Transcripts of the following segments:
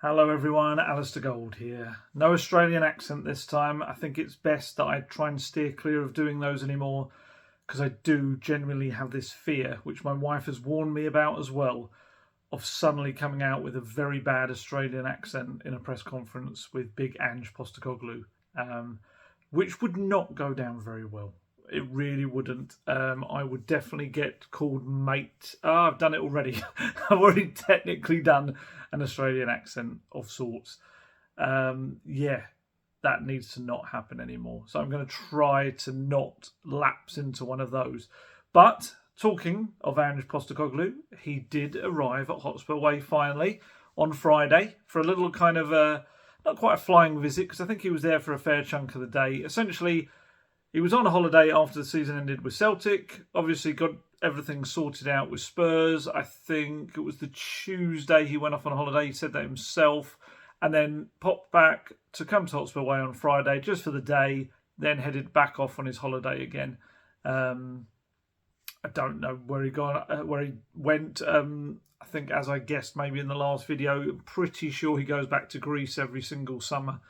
Hello everyone, Alistair Gold here. No Australian accent this time. I think it's best that I try and steer clear of doing those anymore because I do genuinely have this fear, which my wife has warned me about as well, of suddenly coming out with a very bad Australian accent in a press conference with big Ange Postecoglou, which would not go down very well. It really wouldn't. I would definitely get called mate. Oh, I've done it already. I've already technically done an Australian accent of sorts. Yeah, that needs to not happen anymore. So I'm going to try to not lapse into one of those. But talking of Ange Postecoglou, he did arrive at Hotspur Way finally on Friday for a little kind of not quite a flying visit, because I think he was there for a fair chunk of the day. Essentially, he was on a holiday after the season ended with Celtic. Obviously got everything sorted out with Spurs. I think it was the Tuesday he went off on holiday. He said that himself. And then popped back to come to Hotspur Way on Friday just for the day. Then headed back off on his holiday again. I don't know where he went. I think, as I guessed maybe in the last video, I'm pretty sure he goes back to Greece every single summer.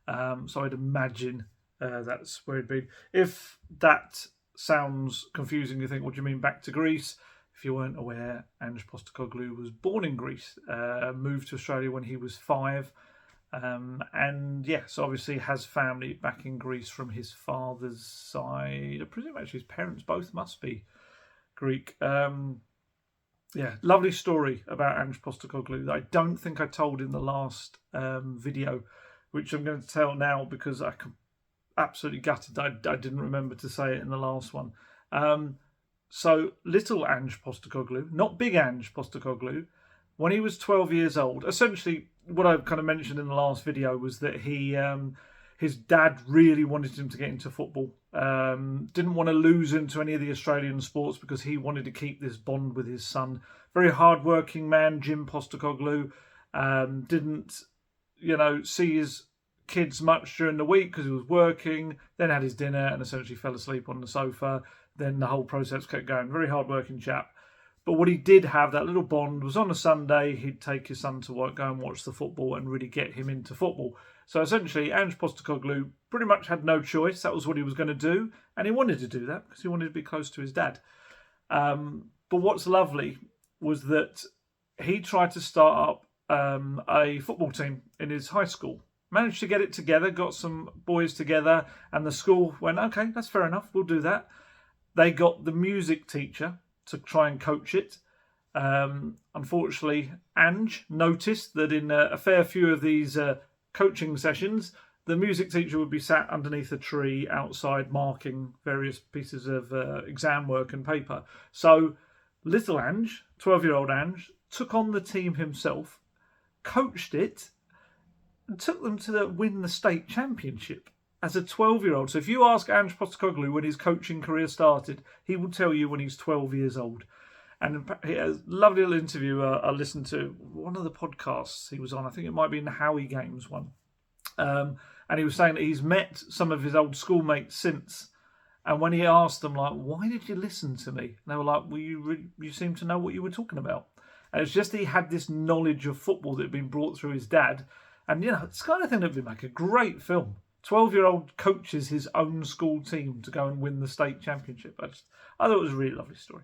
So I'd imagine that's where he'd been. If that sounds confusing, you think, what do you mean back to Greece? If you weren't aware, Ange Postecoglou was born in Greece, moved to Australia when he was 5, and yes, obviously has family back in Greece from his father's side. I presume actually his parents both must be Greek. Yeah, lovely story about Ange Postecoglou that I don't think I told in the last video, which I'm going to tell now because I can absolutely gutted I didn't remember to say it in the last one. So little Ange Postecoglou, not big Ange Postecoglou, when he was 12 years old, essentially what I kind of mentioned in the last video was that his dad really wanted him to get into football. Didn't want to lose him to any of the Australian sports because he wanted to keep this bond with his son. Very hard-working man, Jim Postecoglou. Didn't, see his kids much during the week because he was working, then had his dinner and essentially fell asleep on the sofa. Then the whole process kept going. Very hard-working chap. But what he did have, that little bond, was on a Sunday, he'd take his son to work, go and watch the football and really get him into football. So essentially, Ange Postecoglou pretty much had no choice. That was what he was going to do. And he wanted to do that because he wanted to be close to his dad. But what's lovely was that he tried to start up a football team in his high school. Managed to get it together, got some boys together, and the school went, okay, that's fair enough, we'll do that. They got the music teacher to try and coach it. Unfortunately, Ange noticed that in a fair few of these coaching sessions, the music teacher would be sat underneath a tree outside marking various pieces of exam work and paper. So little Ange, 12-year-old Ange, took on the team himself, coached it, and took them to win the state championship as a 12-year-old. So if you ask Ange Postecoglou when his coaching career started, he will tell you when he's 12 years old. And he has a lovely little interview I listened to, one of the podcasts he was on. I think it might be in the Howie Games one. And he was saying that he's met some of his old schoolmates since. And when he asked them, like, why did you listen to me? And they were like, well, you seem to know what you were talking about. And it's just that he had this knowledge of football that had been brought through his dad. And, it's the kind of thing that would make a great film. 12-year-old coaches his own school team to go and win the state championship. I thought it was a really lovely story.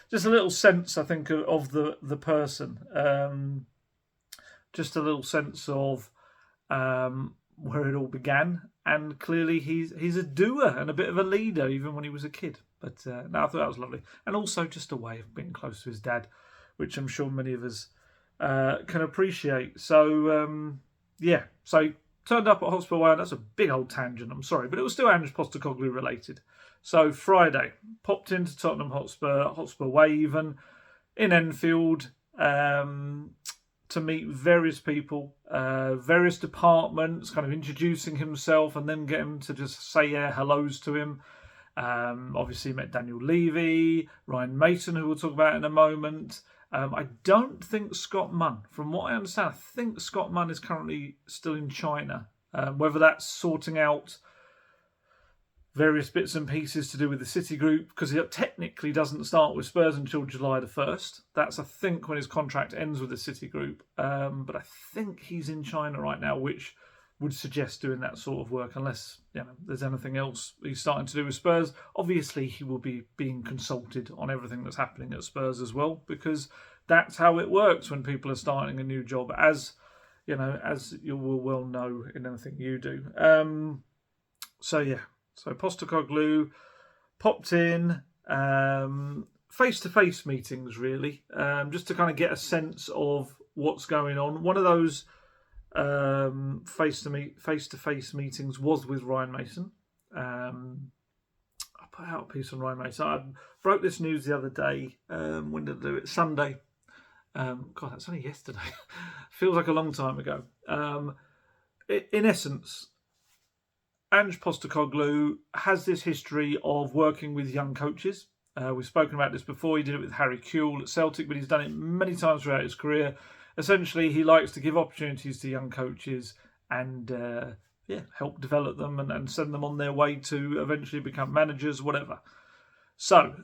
Just a little sense, I think, of the person. Just a little sense of where it all began. And clearly he's a doer and a bit of a leader, even when he was a kid. But no, I thought that was lovely. And also just a way of being close to his dad, which I'm sure many of us can appreciate. So, so turned up at Hotspur Way, and that's a big old tangent, I'm sorry, but it was still Ange Postecoglou related. So Friday, popped into Tottenham Hotspur Way even, in Enfield, to meet various people, various departments, kind of introducing himself and then get him to just say hellos to him. Obviously met Daniel Levy, Ryan Mason, who we'll talk about in a moment. I don't think Scott Munn, from what I understand, I think Scott Munn is currently still in China. Whether that's sorting out various bits and pieces to do with the City Group, because he technically doesn't start with Spurs until July the 1st. That's, I think, when his contract ends with the City Group. But I think he's in China right now, which would suggest doing that sort of work, unless there's anything else he's starting to do with Spurs. Obviously, he will be being consulted on everything that's happening at Spurs as well, because that's how it works when people are starting a new job, as you will well know in anything you do. So Postecoglou popped in, face-to-face meetings, really, just to kind of get a sense of what's going on. One of those face-to-face meetings was with Ryan Mason. I put out a piece on Ryan Mason. I broke this news the other day. When did I do it? Sunday. God, that's only yesterday. Feels like a long time ago. In essence, Ange Postecoglou has this history of working with young coaches. We've spoken about this before. He did it with Harry Kewell at Celtic, but he's done it many times throughout his career. Essentially, he likes to give opportunities to young coaches and help develop them and send them on their way to eventually become managers, whatever. So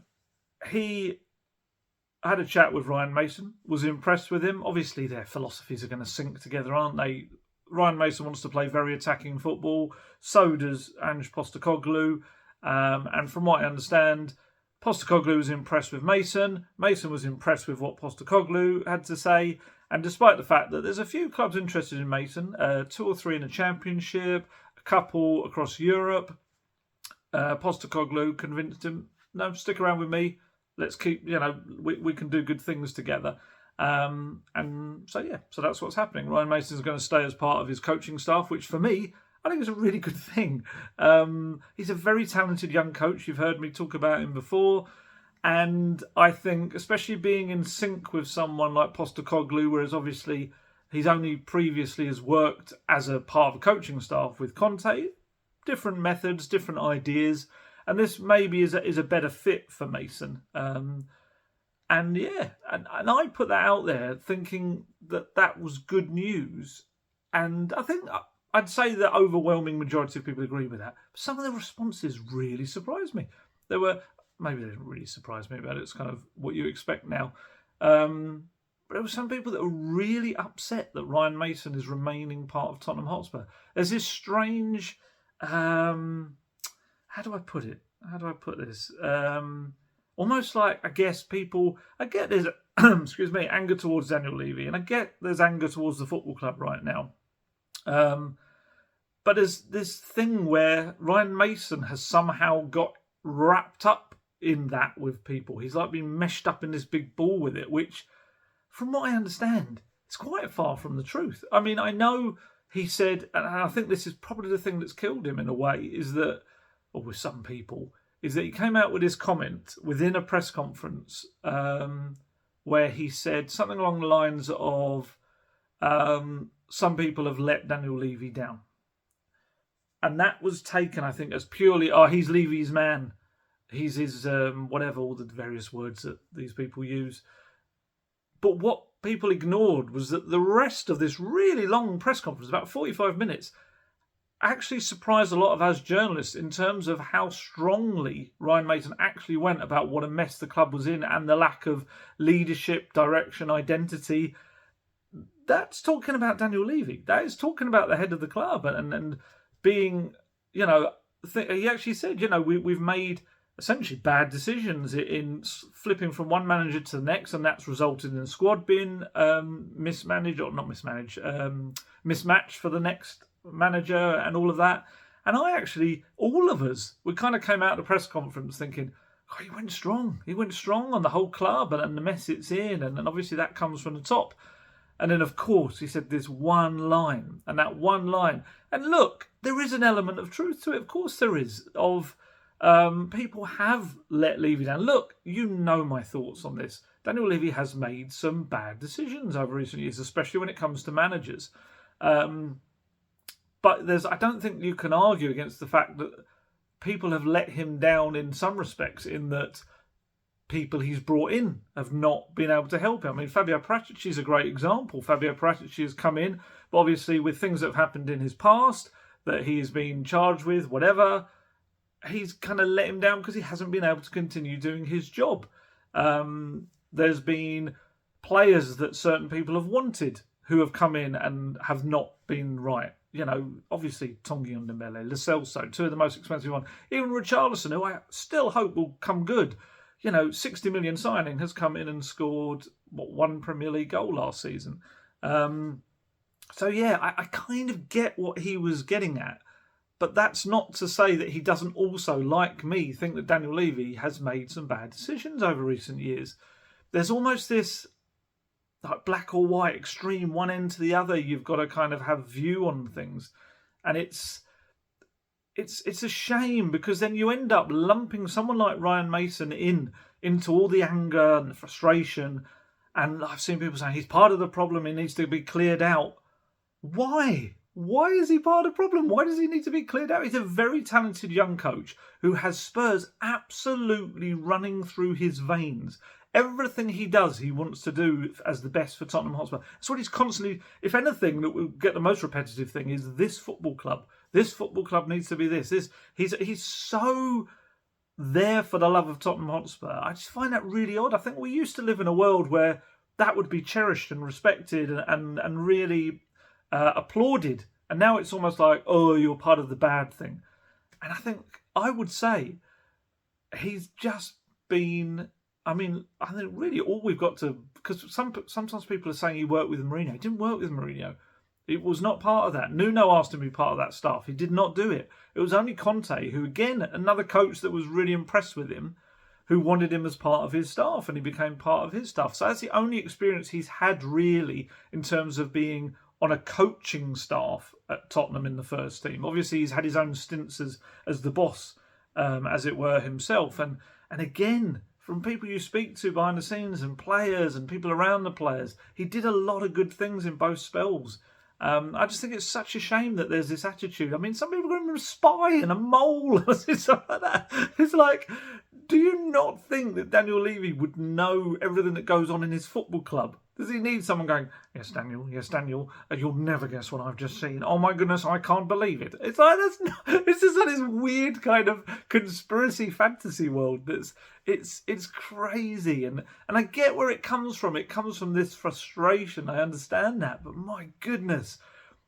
he had a chat with Ryan Mason, was impressed with him. Obviously, their philosophies are going to sync together, aren't they? Ryan Mason wants to play very attacking football. So does Ange Postecoglou. And from what I understand, Postecoglou was impressed with Mason. Mason was impressed with what Postecoglou had to say. And despite the fact that there's a few clubs interested in Mason, 2 or 3 in the Championship, a couple across Europe, Postecoglou convinced him, no, stick around with me. Let's keep, we can do good things together. So that's what's happening. Ryan Mason's going to stay as part of his coaching staff, which for me, I think is a really good thing. He's a very talented young coach. You've heard me talk about him before. And I think, especially being in sync with someone like Postecoglou, whereas obviously he's only previously has worked as a part of a coaching staff with Conte, different methods, different ideas. And this maybe is a better fit for Mason. And I put that out there thinking that was good news. And I think I'd say the overwhelming majority of people agree with that. But some of the responses really surprised me. Maybe they didn't really surprise me, but it's kind of what you expect now. But there were some people that were really upset that Ryan Mason is remaining part of Tottenham Hotspur. There's this strange... how do I put it? How do I put this? Almost like, I get there's, excuse me, anger towards Daniel Levy, and I get there's anger towards the football club right now. But there's this thing where Ryan Mason has somehow got wrapped up in that with people. He's like been meshed up in this big ball with it, which, from what I understand, is quite far from the truth. I mean, I know he said, and I think this is probably the thing that's killed him in a way, is that, or with some people, is that he came out with this comment within a press conference where he said something along the lines of, some people have let Daniel Levy down. And that was taken, I think, as purely, he's Levy's man. He's his, whatever, all the various words that these people use. But what people ignored was that the rest of this really long press conference, about 45 minutes, actually surprised a lot of us journalists in terms of how strongly Ryan Mason actually went about what a mess the club was in and the lack of leadership, direction, identity. That's talking about Daniel Levy. That is talking about the head of the club and being, he actually said, we've made essentially bad decisions in flipping from one manager to the next, and that's resulted in the squad being mismatched for the next manager and all of that. And all of us, we kind of came out of the press conference thinking, he went strong. He went strong on the whole club and the mess it's in, and obviously that comes from the top. And then, of course, he said this one line, and that one line. And look, there is an element of truth to it. Of course there is, of people have let Levy down. Look, you know my thoughts on this. Daniel Levy has made some bad decisions over recent years, especially when it comes to managers. But I don't think you can argue against the fact that people have let him down in some respects, in that people he's brought in have not been able to help him. I mean, Fabio Paratici is a great example. Fabio Paratici has come in, but obviously with things that have happened in his past, that he's been charged with, whatever, he's kind of let him down because he hasn't been able to continue doing his job. There's been players that certain people have wanted who have come in and have not been right. Obviously Tongi and Dembele, Lo Celso, two of the most expensive ones. Even Richarlison, who I still hope will come good. 60 million signing, has come in and scored one Premier League goal last season. So yeah, I kind of get what he was getting at. But that's not to say that he doesn't also, like me, think that Daniel Levy has made some bad decisions over recent years. There's almost this like black or white extreme, one end to the other. You've got to kind of have view on things. And it's a shame, because then you end up lumping someone like Ryan Mason into all the anger and the frustration. And I've seen people saying he's part of the problem, he needs to be cleared out. Why? Why is he part of the problem? Why does he need to be cleared out? He's a very talented young coach who has Spurs absolutely running through his veins. Everything he does, he wants to do as the best for Tottenham Hotspur. That's what he's constantly... If anything, that will get the most repetitive thing is this football club. This football club needs to be this. He's so there for the love of Tottenham Hotspur. I just find that really odd. I think we used to live in a world where that would be cherished and respected and really... applauded, and now it's almost like, oh, you're part of the bad thing. And I would say he's just been, I think really all we've got to, because sometimes people are saying he worked with Mourinho. He didn't work with Mourinho. It was not part of that. Nuno asked him to be part of that staff. He did not do it. It was only Conte, who again, another coach that was really impressed with him, who wanted him as part of his staff, and he became part of his staff. So that's the only experience he's had really in terms of being on a coaching staff at Tottenham in the first team. Obviously, he's had his own stints as the boss, as it were, himself. And again, from people you speak to behind the scenes and players and people around the players, he did a lot of good things in both spells. I just think it's such a shame that there's this attitude. Some people call him a spy and a mole or something like that. It's like, do you not think that Daniel Levy would know everything that goes on in his football club? Does he need someone going, yes, Daniel, you'll never guess what I've just seen. Oh my goodness, I can't believe it. It's like, it's just like this weird kind of conspiracy fantasy world. It's crazy. And I get where it comes from. It comes from this frustration. I understand that. But my goodness,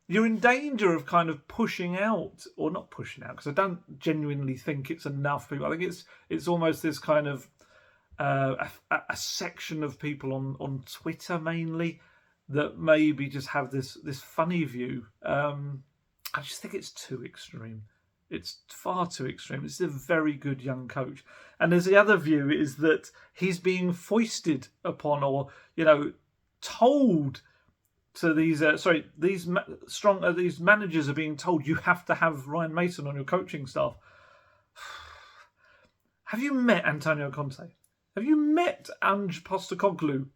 you're in danger of kind of pushing out, or not pushing out, because I don't genuinely think it's enough people. I think it's almost this kind of a section of people on Twitter mainly that maybe just have this funny view. I just think it's too extreme. It's far too extreme. It's a very good young coach. And there's the other view is that he's being foisted upon, or told to these these managers are being told you have to have Ryan Mason on your coaching staff. Have you met Antonio Conte? Have you met Ange Postecoglou?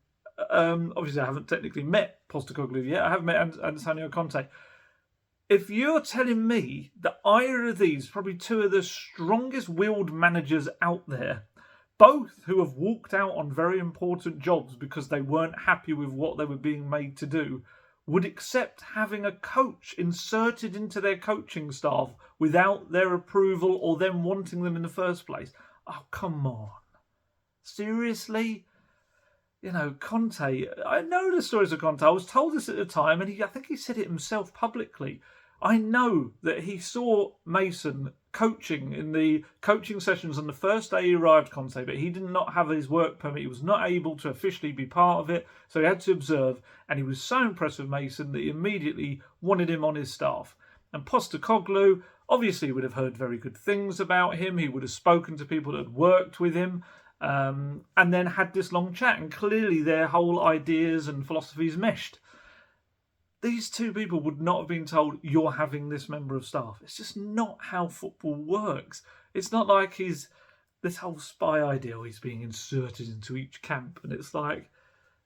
Obviously, I haven't technically met Postecoglou yet. I have met Antonio Conte. If you're telling me that either of these, probably two of the strongest willed managers out there, both who have walked out on very important jobs because they weren't happy with what they were being made to do, would accept having a coach inserted into their coaching staff without their approval or them wanting them in the first place? Oh, come on. Seriously? Conte, I know the stories of Conte. I was told this at the time, and I think he said it himself publicly. I know that he saw Mason coaching in the coaching sessions on the first day he arrived, Conte, but he did not have his work permit. He was not able to officially be part of it, so he had to observe, and he was so impressed with Mason that he immediately wanted him on his staff. And Postecoglou obviously would have heard very good things about him. He would have spoken to people that had worked with him. And then had this long chat, and clearly their whole ideas and philosophies meshed. These two people would not have been told, you're having this member of staff. It's just not how football works. It's not like he's this whole spy idea, he's being inserted into each camp, and it's like,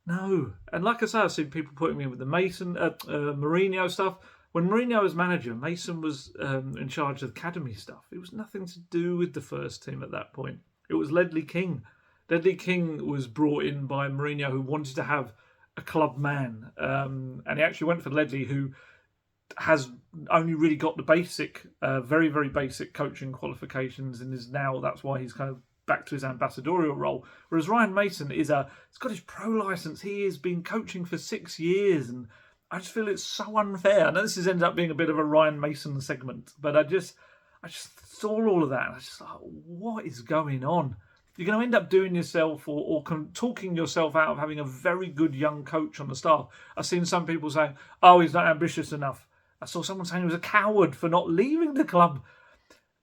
no. And like I say, I've seen people putting me in with the Mason, Mourinho stuff. When Mourinho was manager, Mason was in charge of academy stuff. It was nothing to do with the first team at that point. It was Ledley King. Ledley King was brought in by Mourinho, who wanted to have a club man. And he actually went for Ledley, who has only really got the basic, very, very basic coaching qualifications, and is now, that's why he's kind of back to his ambassadorial role. Whereas Ryan Mason he's got his pro license. He has been coaching for 6 years, and I just feel it's so unfair. I know this has ended up being a bit of a Ryan Mason segment, but I just saw all of that, and I just thought, what is going on? You're going to end up doing yourself or talking yourself out of having a very good young coach on the staff. I've seen some people saying, oh, he's not ambitious enough. I saw someone saying he was a coward for not leaving the club.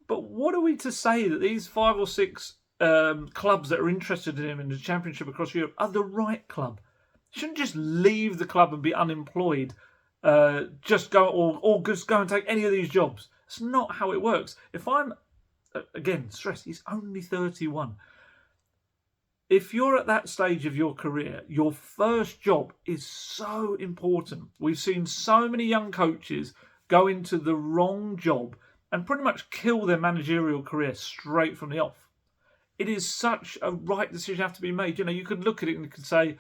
But what are we to say that these 5 or 6 clubs that are interested in him in the Championship across Europe are the right club? You shouldn't just leave the club and be unemployed, just go or just go and take any of these jobs. It's not how it works. If I'm, again, stress, he's only 31. If you're at that stage of your career, your first job is so important. We've seen so many young coaches go into the wrong job and pretty much kill their managerial career straight from the off. It is such a right decision have to be made. You could look at it and you could say,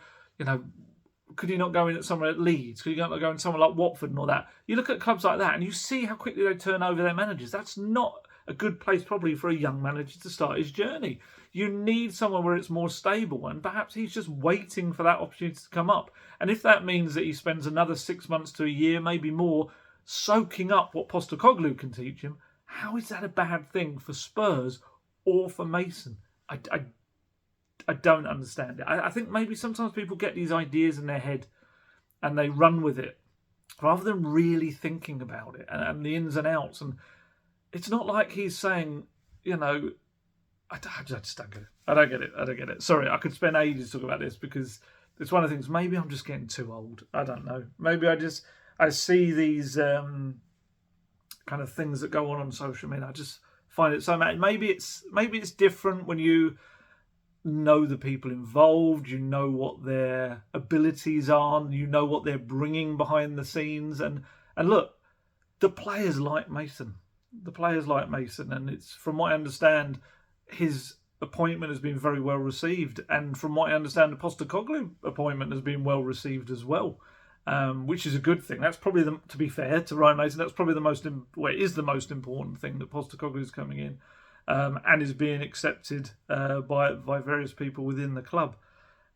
could you not go in at somewhere at Leeds? Could you not go in somewhere like Watford and all that? You look at clubs like that and you see how quickly they turn over their managers. That's not a good place probably for a young manager to start his journey. You need somewhere where it's more stable, and perhaps he's just waiting for that opportunity to come up. And if that means that he spends another 6 months to a year, maybe more, soaking up what Postecoglou can teach him, how is that a bad thing for Spurs or for Mason? I don't understand it. I think maybe sometimes people get these ideas in their head and they run with it rather than really thinking about it and the ins and outs. And it's not like he's saying, I just don't get it. I don't get it. Sorry, I could spend ages talking about this because it's one of the things. Maybe I'm just getting too old. I don't know. Maybe I see these kind of things that go on social media. I just find it so mad. Maybe it's different when you know the people involved. You know what their abilities are. You know what they're bringing behind the scenes. And look, the players like Mason. And it's, from what I understand, his appointment has been very well received, and from what I understand, the Postecoglou appointment has been well received as well, which is a good thing. That's probably, to be fair to Ryan Mason, that's probably the most important thing, that Postecoglou is coming in and is being accepted by various people within the club.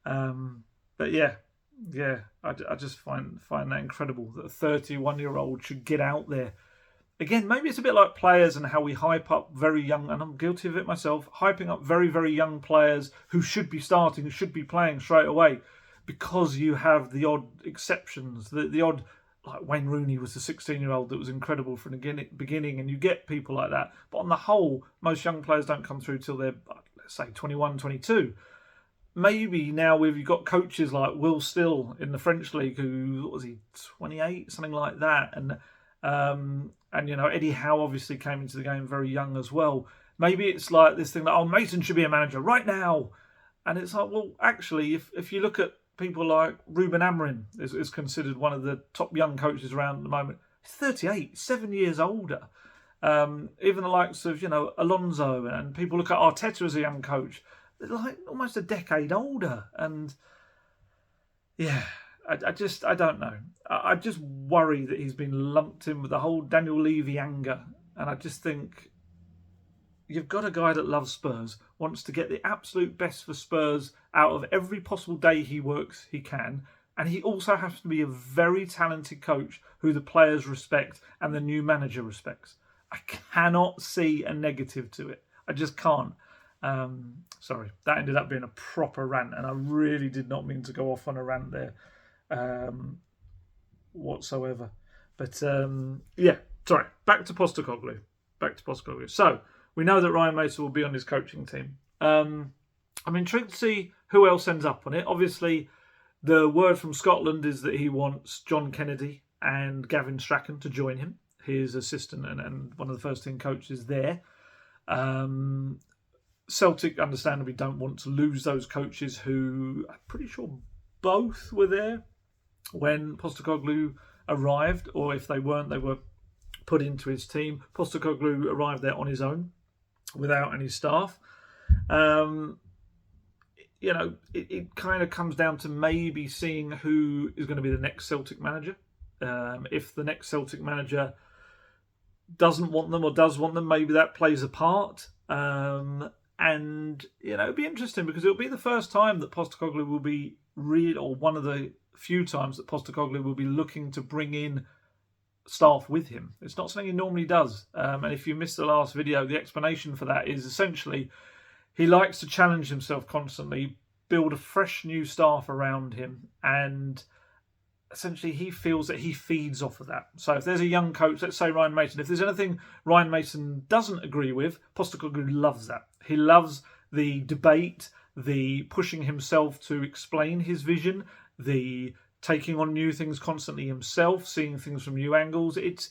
But yeah, I just find that incredible that a 31-year-old should get out there. Again, maybe it's a bit like players and how we hype up very young, and I'm guilty of it myself, hyping up very, very young players who should be starting, who should be playing straight away, because you have the odd exceptions, the odd, like Wayne Rooney was the 16-year-old that was incredible from the beginning, and you get people like that. But on the whole, most young players don't come through till they're, let's say, 21, 22. Maybe now you've got coaches like Will Still in the French league, who, what was he, 28, something like that, and Eddie Howe obviously came into the game very young as well. Maybe it's like this thing that, Mason should be a manager right now. And it's like, well, actually, if you look at people like Ruben Amorim, is considered one of the top young coaches around at the moment. He's 38, 7 years older. Even the likes of, Alonso, and people look at Arteta as a young coach. They're like almost a decade older. And yeah, I don't know. I just worry that he's been lumped in with the whole Daniel Levy anger. And I just think you've got a guy that loves Spurs, wants to get the absolute best for Spurs out of every possible day he works he can. And he also has to be a very talented coach who the players respect and the new manager respects. I cannot see a negative to it. I just can't. Sorry, that ended up being a proper rant, and I really did not mean to go off on a rant there whatsoever. But yeah, sorry. Back to Postecoglou. So we know that Ryan Mason will be on his coaching team. I'm intrigued to see who else ends up on it. Obviously, the word from Scotland is that he wants John Kennedy and Gavin Strachan to join him, his assistant and one of the first team coaches there. Celtic, understandably, don't want to lose those coaches who, I'm pretty sure both were there when Postecoglou arrived, or if they weren't, they were put into his team. Postecoglou arrived there on his own, without any staff. It kind of comes down to maybe seeing who is going to be the next Celtic manager. If the next Celtic manager doesn't want them or does want them, maybe that plays a part. And, it'd be interesting because it'll be the first time that Postecoglou will be or one of the few times that Postecoglou will be looking to bring in staff with him. It's not something he normally does. And if you missed the last video, the explanation for that is essentially he likes to challenge himself constantly, build a fresh new staff around him, and essentially he feels that he feeds off of that. So if there's a young coach, let's say Ryan Mason, if there's anything Ryan Mason doesn't agree with, Postecoglou loves that. He loves the debate, the pushing himself to explain his vision, the taking on new things constantly himself, seeing things from new angles. It's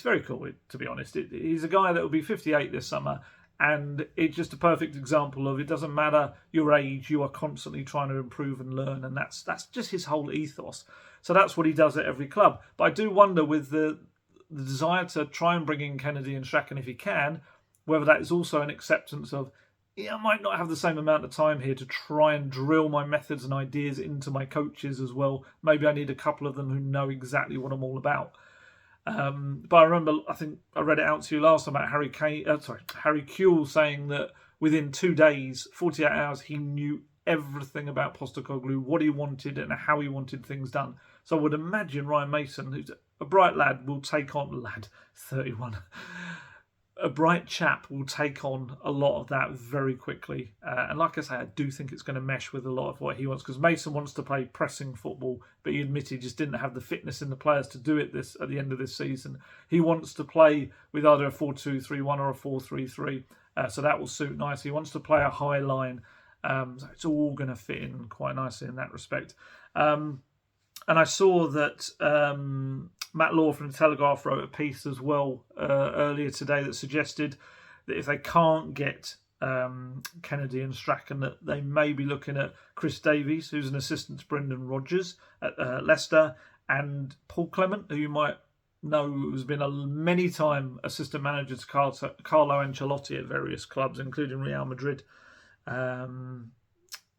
very cool, to be honest. He's a guy that will be 58 this summer, and it's just a perfect example of it doesn't matter your age, you are constantly trying to improve and learn, and that's just his whole ethos. So that's what he does at every club. But I do wonder, with the desire to try and bring in Kennedy and Strachan if he can, whether that is also an acceptance of, I might not have the same amount of time here to try and drill my methods and ideas into my coaches as well. Maybe I need a couple of them who know exactly what I'm all about. But I remember, I think I read it out to you last time about Harry Kewell saying that within 2 days, 48 hours, he knew everything about Postecoglou, what he wanted and how he wanted things done. So I would imagine Ryan Mason, who's a bright lad, will take on, 31, a bright chap will take on a lot of that very quickly. And like I say, I do think it's going to mesh with a lot of what he wants, because Mason wants to play pressing football, but he admitted he just didn't have the fitness in the players to do it at the end of this season. He wants to play with either a 4-2-3-1 or a 4-3-3, so that will suit nicely. He wants to play a high line, so it's all going to fit in quite nicely in that respect. And I saw that Matt Law from the Telegraph wrote a piece as well earlier today that suggested that if they can't get Kennedy and Strachan, that they may be looking at Chris Davies, who's an assistant to Brendan Rodgers at Leicester, and Paul Clement, who you might know has been a many-time assistant manager to Carlo Ancelotti at various clubs, including Real Madrid.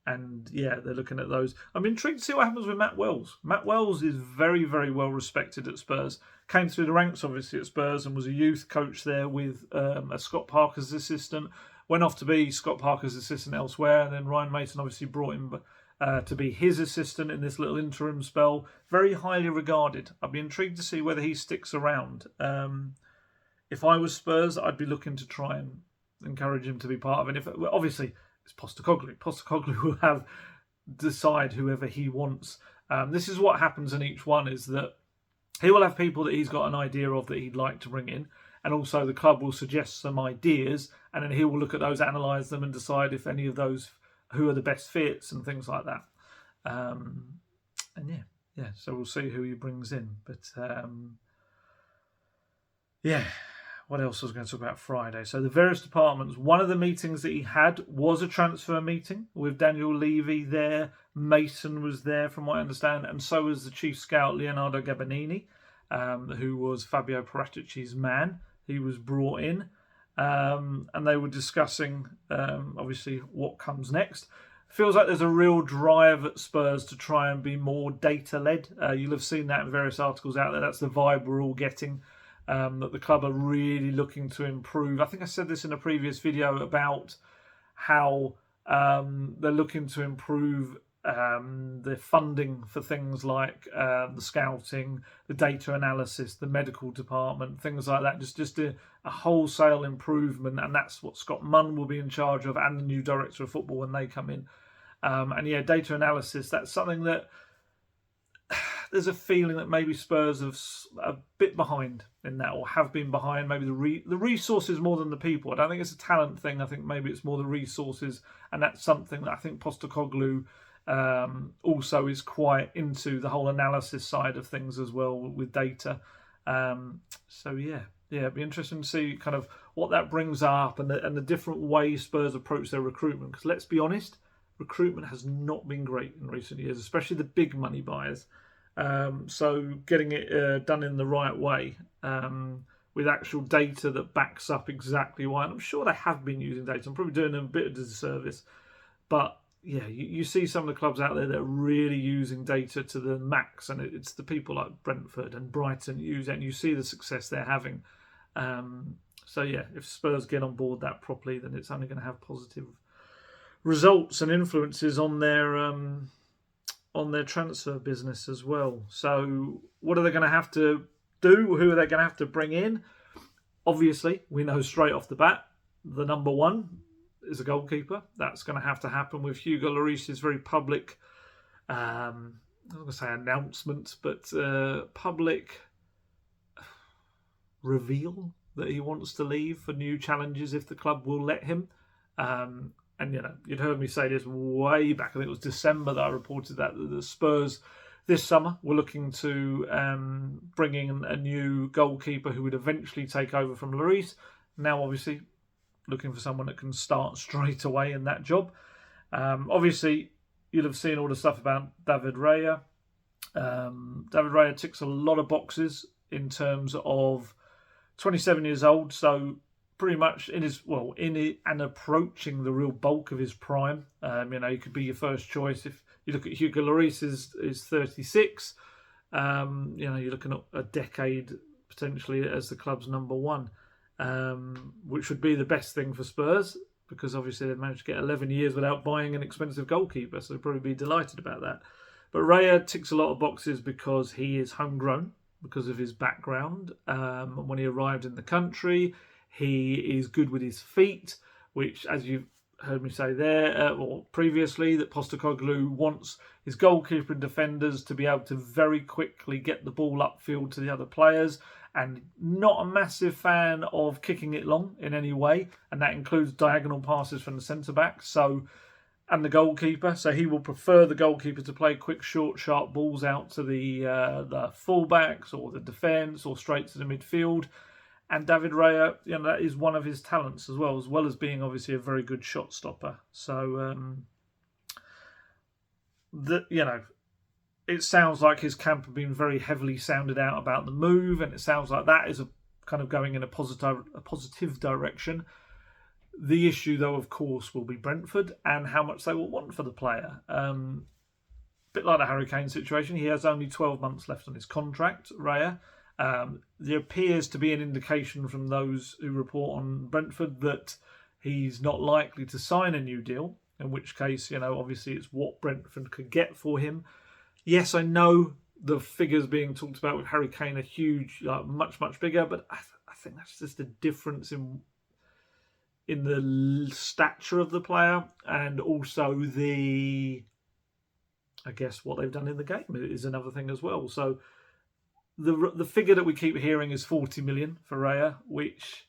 And yeah, they're looking at those. I'm intrigued to see what happens with Matt Wells. Matt Wells is very, very well respected at Spurs. Came through the ranks, obviously, at Spurs and was a youth coach there with Scott Parker's assistant. Went off to be Scott Parker's assistant elsewhere. And then Ryan Mason obviously brought him to be his assistant in this little interim spell. Very highly regarded. I'd be intrigued to see whether he sticks around. If I was Spurs, I'd be looking to try and encourage him to be part of it. Obviously, it's Postecoglou. Postecoglou will decide whoever he wants. This is what happens in each one, is that he will have people that he's got an idea of that he'd like to bring in, and also the club will suggest some ideas, and then he will look at those, analyse them, and decide if any of those, who are the best fits and things like that. And yeah, so we'll see who he brings in. But yeah. What else was I going to talk about Friday? So the various departments, one of the meetings that he had was a transfer meeting with Daniel Levy there. Mason was there, from what I understand, and so was the chief scout, Leonardo Gabbanini, who was Fabio Paratici's man. He was brought in, and they were discussing, obviously, what comes next. Feels like there's a real drive at Spurs to try and be more data-led. You'll have seen that in various articles out there. That's the vibe we're all getting. That the club are really looking to improve. I think I said this in a previous video about how they're looking to improve the funding for things like the scouting, the data analysis, the medical department, things like that. Just a wholesale improvement, and that's what Scott Munn will be in charge of, and the new director of football when they come in. And yeah, data analysis, that's something that there's a feeling that maybe Spurs have a bit behind in that, or have been behind. Maybe the resources more than the people. I don't think it's a talent thing. I think maybe it's more the resources, and that's something that I think Postecoglou also is quite into, the whole analysis side of things as well with data. So yeah, it'd be interesting to see kind of what that brings up, and the different ways Spurs approach their recruitment. Because let's be honest, recruitment has not been great in recent years, especially the big money buyers. So getting it done in the right way, with actual data that backs up exactly why. And I'm sure they have been using data. I'm probably doing them a bit of disservice, but you see some of the clubs out there that are really using data to the max, and it's the people like Brentford and Brighton use it, and you see the success they're having. So if Spurs get on board that properly, then it's only going to have positive results and influences on their transfer business as well. So what are they going to have to do? Who are they going to have to bring in? Obviously, we know straight off the bat, the number one is a goalkeeper. That's going to have to happen with Hugo Lloris's very public, I'm not going to say announcement, but public reveal that he wants to leave for new challenges if the club will let him. And you'd heard me say this way back. I think it was December that I reported that the Spurs this summer were looking to bring in a new goalkeeper who would eventually take over from Lloris. Now, obviously, looking for someone that can start straight away in that job. Obviously, you'll have seen all the stuff about David Raya. David Raya ticks a lot of boxes in terms of 27 years old, so pretty much in it and approaching the real bulk of his prime. He could be your first choice. If you look at Hugo Lloris is 36. You're looking at a decade potentially as the club's number one, which would be the best thing for Spurs, because obviously they've managed to get 11 years without buying an expensive goalkeeper, so they'd probably be delighted about that. But Raya ticks a lot of boxes because he is homegrown, because of his background. When he arrived in the country, he is good with his feet, which, as you've heard me say there, or previously, that Postecoglou wants his goalkeeper and defenders to be able to very quickly get the ball upfield to the other players, and not a massive fan of kicking it long in any way, and that includes diagonal passes from the centre-back and the goalkeeper. So he will prefer the goalkeeper to play quick, short, sharp balls out to the full-backs or the defence or straight to the midfield. And David Raya, that is one of his talents as well as being obviously a very good shot stopper. So, it sounds like his camp have been very heavily sounded out about the move, and it sounds like that is a kind of going in a positive direction. The issue, though, of course, will be Brentford and how much they will want for the player. A bit like the Harry Kane situation, he has only 12 months left on his contract, Raya. There appears to be an indication from those who report on Brentford that he's not likely to sign a new deal, in which case, obviously it's what Brentford could get for him. Yes, I know the figures being talked about with Harry Kane are huge, much, much bigger, but I think that's just a difference in the stature of the player, and also what they've done in the game is another thing as well. So the figure that we keep hearing is 40 million for Raya, which,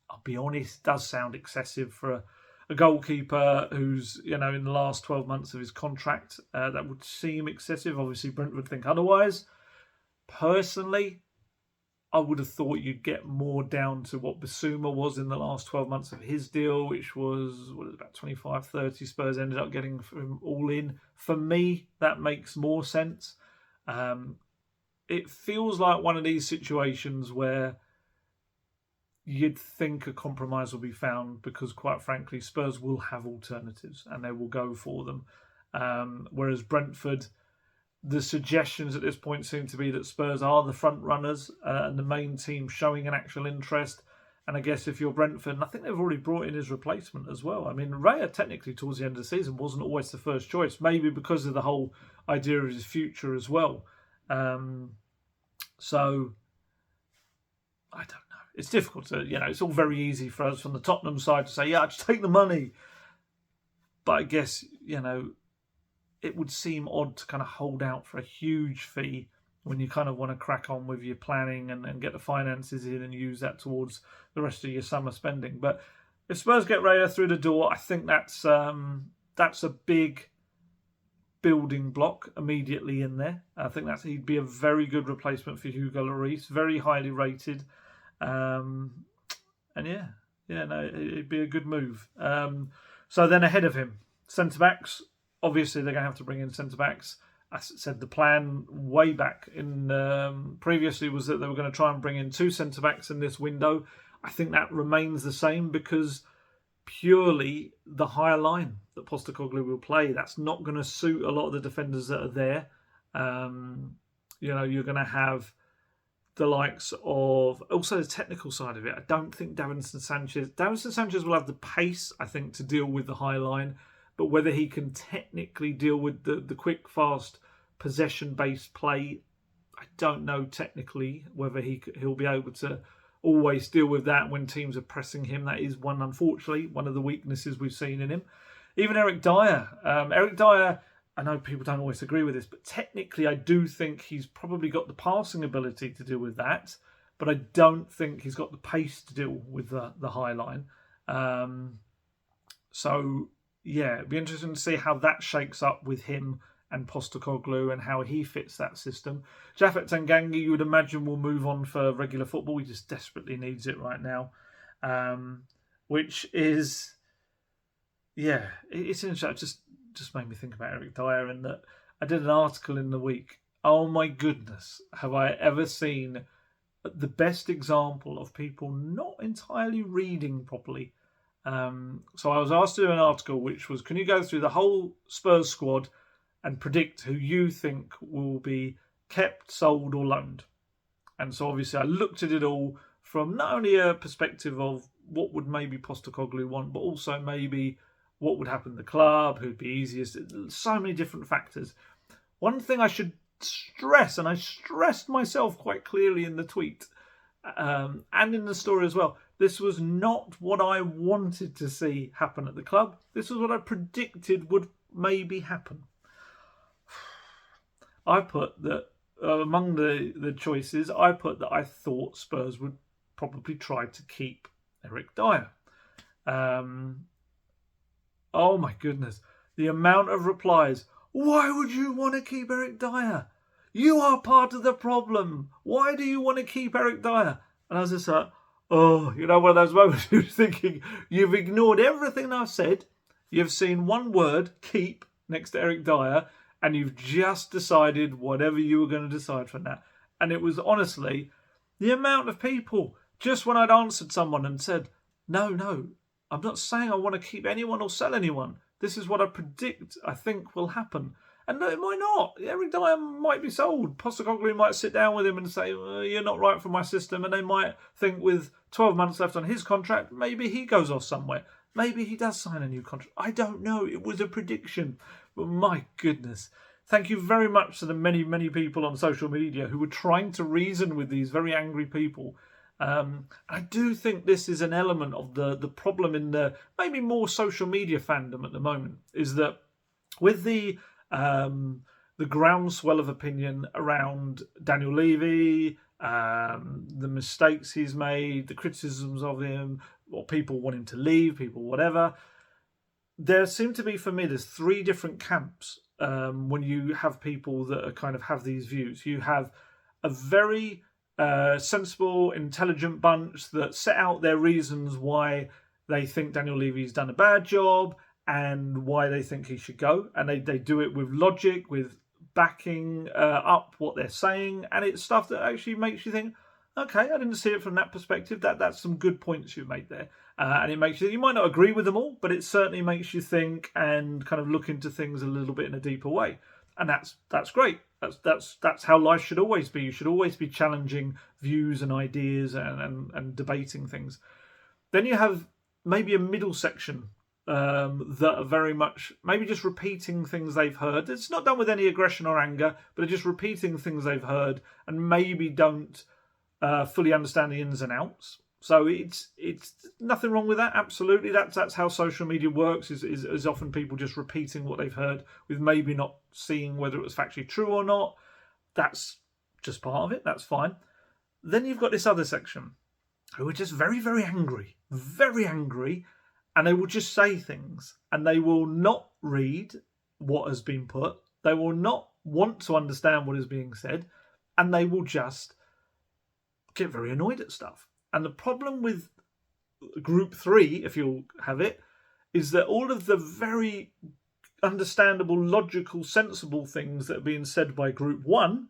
I'll be honest, does sound excessive for a goalkeeper who's, in the last 12 months of his contract. That would seem excessive. Obviously, Brentford think otherwise. Personally, I would have thought you'd get more down to what Bissouma was in the last 12 months of his deal, which was about 25, 30. Spurs ended up getting him all in. For me, that makes more sense. It feels like one of these situations where you'd think a compromise will be found, because, quite frankly, Spurs will have alternatives and they will go for them. Whereas Brentford, the suggestions at this point seem to be that Spurs are the front runners and the main team showing an actual interest. And I guess if you're Brentford, and I think they've already brought in his replacement as well. I mean, Raya technically towards the end of the season wasn't always the first choice, maybe because of the whole idea of his future as well. So I don't know. It's difficult to, it's all very easy for us from the Tottenham side to say, yeah, just take the money. But I guess, it would seem odd to kind of hold out for a huge fee when you kind of want to crack on with your planning and get the finances in and use that towards the rest of your summer spending. But if Spurs get Raya through the door, I think that's a big building block immediately in there. I think he'd be a very good replacement for Hugo Lloris, very highly rated. It'd be a good move. So then ahead of him, centre-backs. Obviously, they're going to have to bring in centre-backs. I said the plan way back in previously was that they were going to try and bring in 2 centre-backs in this window. I think that remains the same, because purely the higher line that Postecoglou will play. That's not going to suit a lot of the defenders that are there. You're going to have the likes of also the technical side of it. I don't think Davinson Sanchez will have the pace, I think, to deal with the high line, but whether he can technically deal with the quick, fast, possession-based play, I don't know technically whether he'll be able to always deal with that when teams are pressing him. That is unfortunately, one of the weaknesses we've seen in him. Even Eric Dyer. I know people don't always agree with this, but technically I do think he's probably got the passing ability to deal with that, but I don't think he's got the pace to deal with the high line. It'd be interesting to see how that shakes up with him and Postecoglou and how he fits that system. Japhet Tanganga, you would imagine, will move on for regular football. He just desperately needs it right now, which is, it's interesting. Just made me think about Eric Dyer, and that I did an article in the week. Oh my goodness, have I ever seen the best example of people not entirely reading properly? So I was asked to do an article which was, can you go through the whole Spurs squad and predict who you think will be kept, sold or loaned? And so obviously I looked at it all from not only a perspective of what would maybe Postecoglou want, but also maybe what would happen to the club, who'd be easiest, so many different factors. One thing I should stress, and I stressed myself quite clearly in the tweet and in the story as well, this was not what I wanted to see happen at the club. This was what I predicted would maybe happen. I put that among the choices, I put that I thought Spurs would probably try to keep Eric Dyer. Oh my goodness. The amount of replies. Why would you want to keep Eric Dyer? You are part of the problem. Why do you want to keep Eric Dyer? And I was just like, one of those moments you're thinking, you've ignored everything I've said. You've seen one word, keep, next to Eric Dyer, and you've just decided whatever you were going to decide from that. And it was honestly the amount of people, just when I'd answered someone and said, no, I'm not saying I want to keep anyone or sell anyone. This is what I predict I think will happen. And no, it might not. Eric Dyer might be sold. Postecoglou might sit down with him and say, you're not right for my system. And they might think with 12 months left on his contract, maybe he goes off somewhere. Maybe he does sign a new contract. I don't know. It was a prediction. But my goodness. Thank you very much to the many, many people on social media who were trying to reason with these very angry people. I do think this is an element of the problem in the maybe more social media fandom at the moment, is that with the groundswell of opinion around Daniel Levy, the mistakes he's made, the criticisms of him, or people want him to leave, people whatever, there seem to be, for me, there's three different camps when you have people that are kind of have these views. You have a very sensible, intelligent bunch that set out their reasons why they think Daniel Levy's done a bad job and why they think he should go. And they do it with logic, with backing up what they're saying. And it's stuff that actually makes you think, okay, I didn't see it from that perspective. That's some good points you made there. And it makes you might not agree with them all, but it certainly makes you think and kind of look into things a little bit in a deeper way. And that's great. That's how life should always be. You should always be challenging views and ideas and debating things. Then you have maybe a middle section that are very much maybe just repeating things they've heard. It's not done with any aggression or anger, but are just repeating things they've heard and maybe don't fully understand the ins and outs. So it's nothing wrong with that. Absolutely, that's how social media works. Is often people just repeating what they've heard with maybe not seeing whether it was factually true or not. That's just part of it. That's fine. Then you've got this other section who are just very, very angry, and they will just say things, and they will not read what has been put. They will not want to understand what is being said, and they will just get very annoyed at stuff. And the problem with Group 3, if you'll have it, is that all of the very understandable, logical, sensible things that are being said by Group 1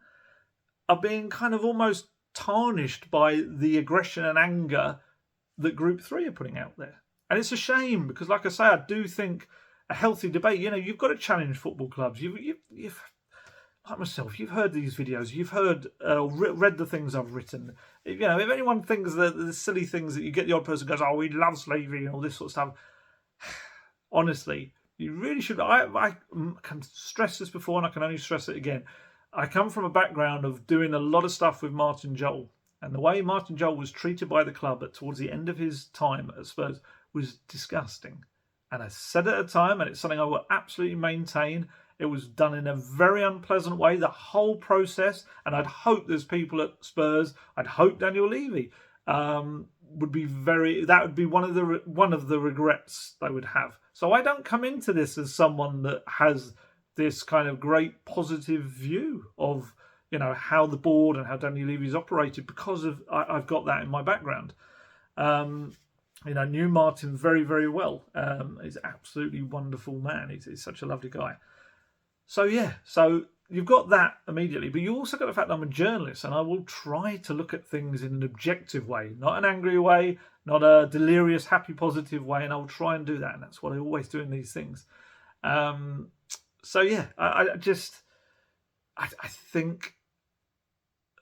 are being kind of almost tarnished by the aggression and anger that Group 3 are putting out there. And it's a shame because, like I say, I do think, a healthy debate. You've got to challenge football clubs. You've like myself, you've heard these videos, you've heard, read the things I've written. If anyone thinks that the silly things that you get the odd person goes, oh, he loves Levy and all this sort of stuff. Honestly, you really should. I can stress this before, and I can only stress it again. I come from a background of doing a lot of stuff with Martin Jol, and the way Martin Jol was treated by the club towards the end of his time at Spurs was disgusting. And I said at the time, and it's something I will absolutely maintain, it was done in a very unpleasant way, the whole process. And I'd hope there's people at Spurs, I'd hope Daniel Levy would be that would be one of the regrets they would have. So I don't come into this as someone that has this kind of great positive view of how the board and how Daniel Levy's operated, because of I've got that in my background. Knew Martin very, very well. He's an absolutely wonderful man. He's such a lovely guy. So you've got that immediately, but you also got the fact that I'm a journalist, and I will try to look at things in an objective way, not an angry way, not a delirious, happy, positive way, and I'll try and do that, and that's what I always do in these things. I think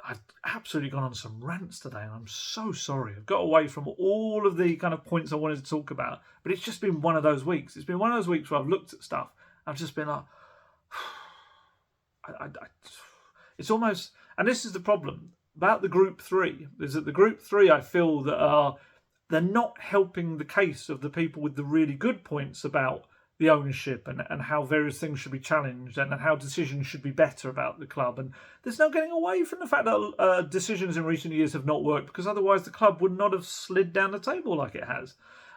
I've absolutely gone on some rants today, and I'm so sorry. I've got away from all of the kind of points I wanted to talk about, but it's just been one of those weeks. It's been one of those weeks where I've looked at stuff, I've just been like, it's almost, and this is the problem about the group three, is that the group three, I feel that they're not helping the case of the people with the really good points about the ownership and how various things should be challenged and how decisions should be better about the club. And there's no getting away from the fact that decisions in recent years have not worked, because otherwise the club would not have slid down the table like it has.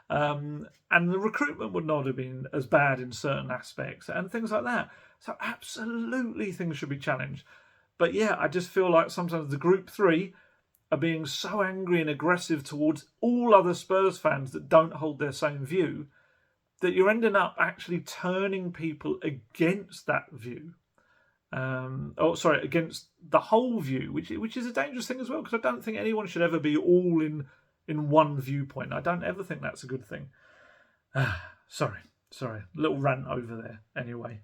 And the recruitment would not have been as bad in certain aspects and things like that. So absolutely things should be challenged. But yeah, I just feel like sometimes the group three are being so angry and aggressive towards all other Spurs fans that don't hold their same view, that you're ending up actually turning people against that view. Against the whole view, which is a dangerous thing as well, because I don't think anyone should ever be all in one viewpoint. I don't ever think that's a good thing. Sorry, little rant over there. Anyway,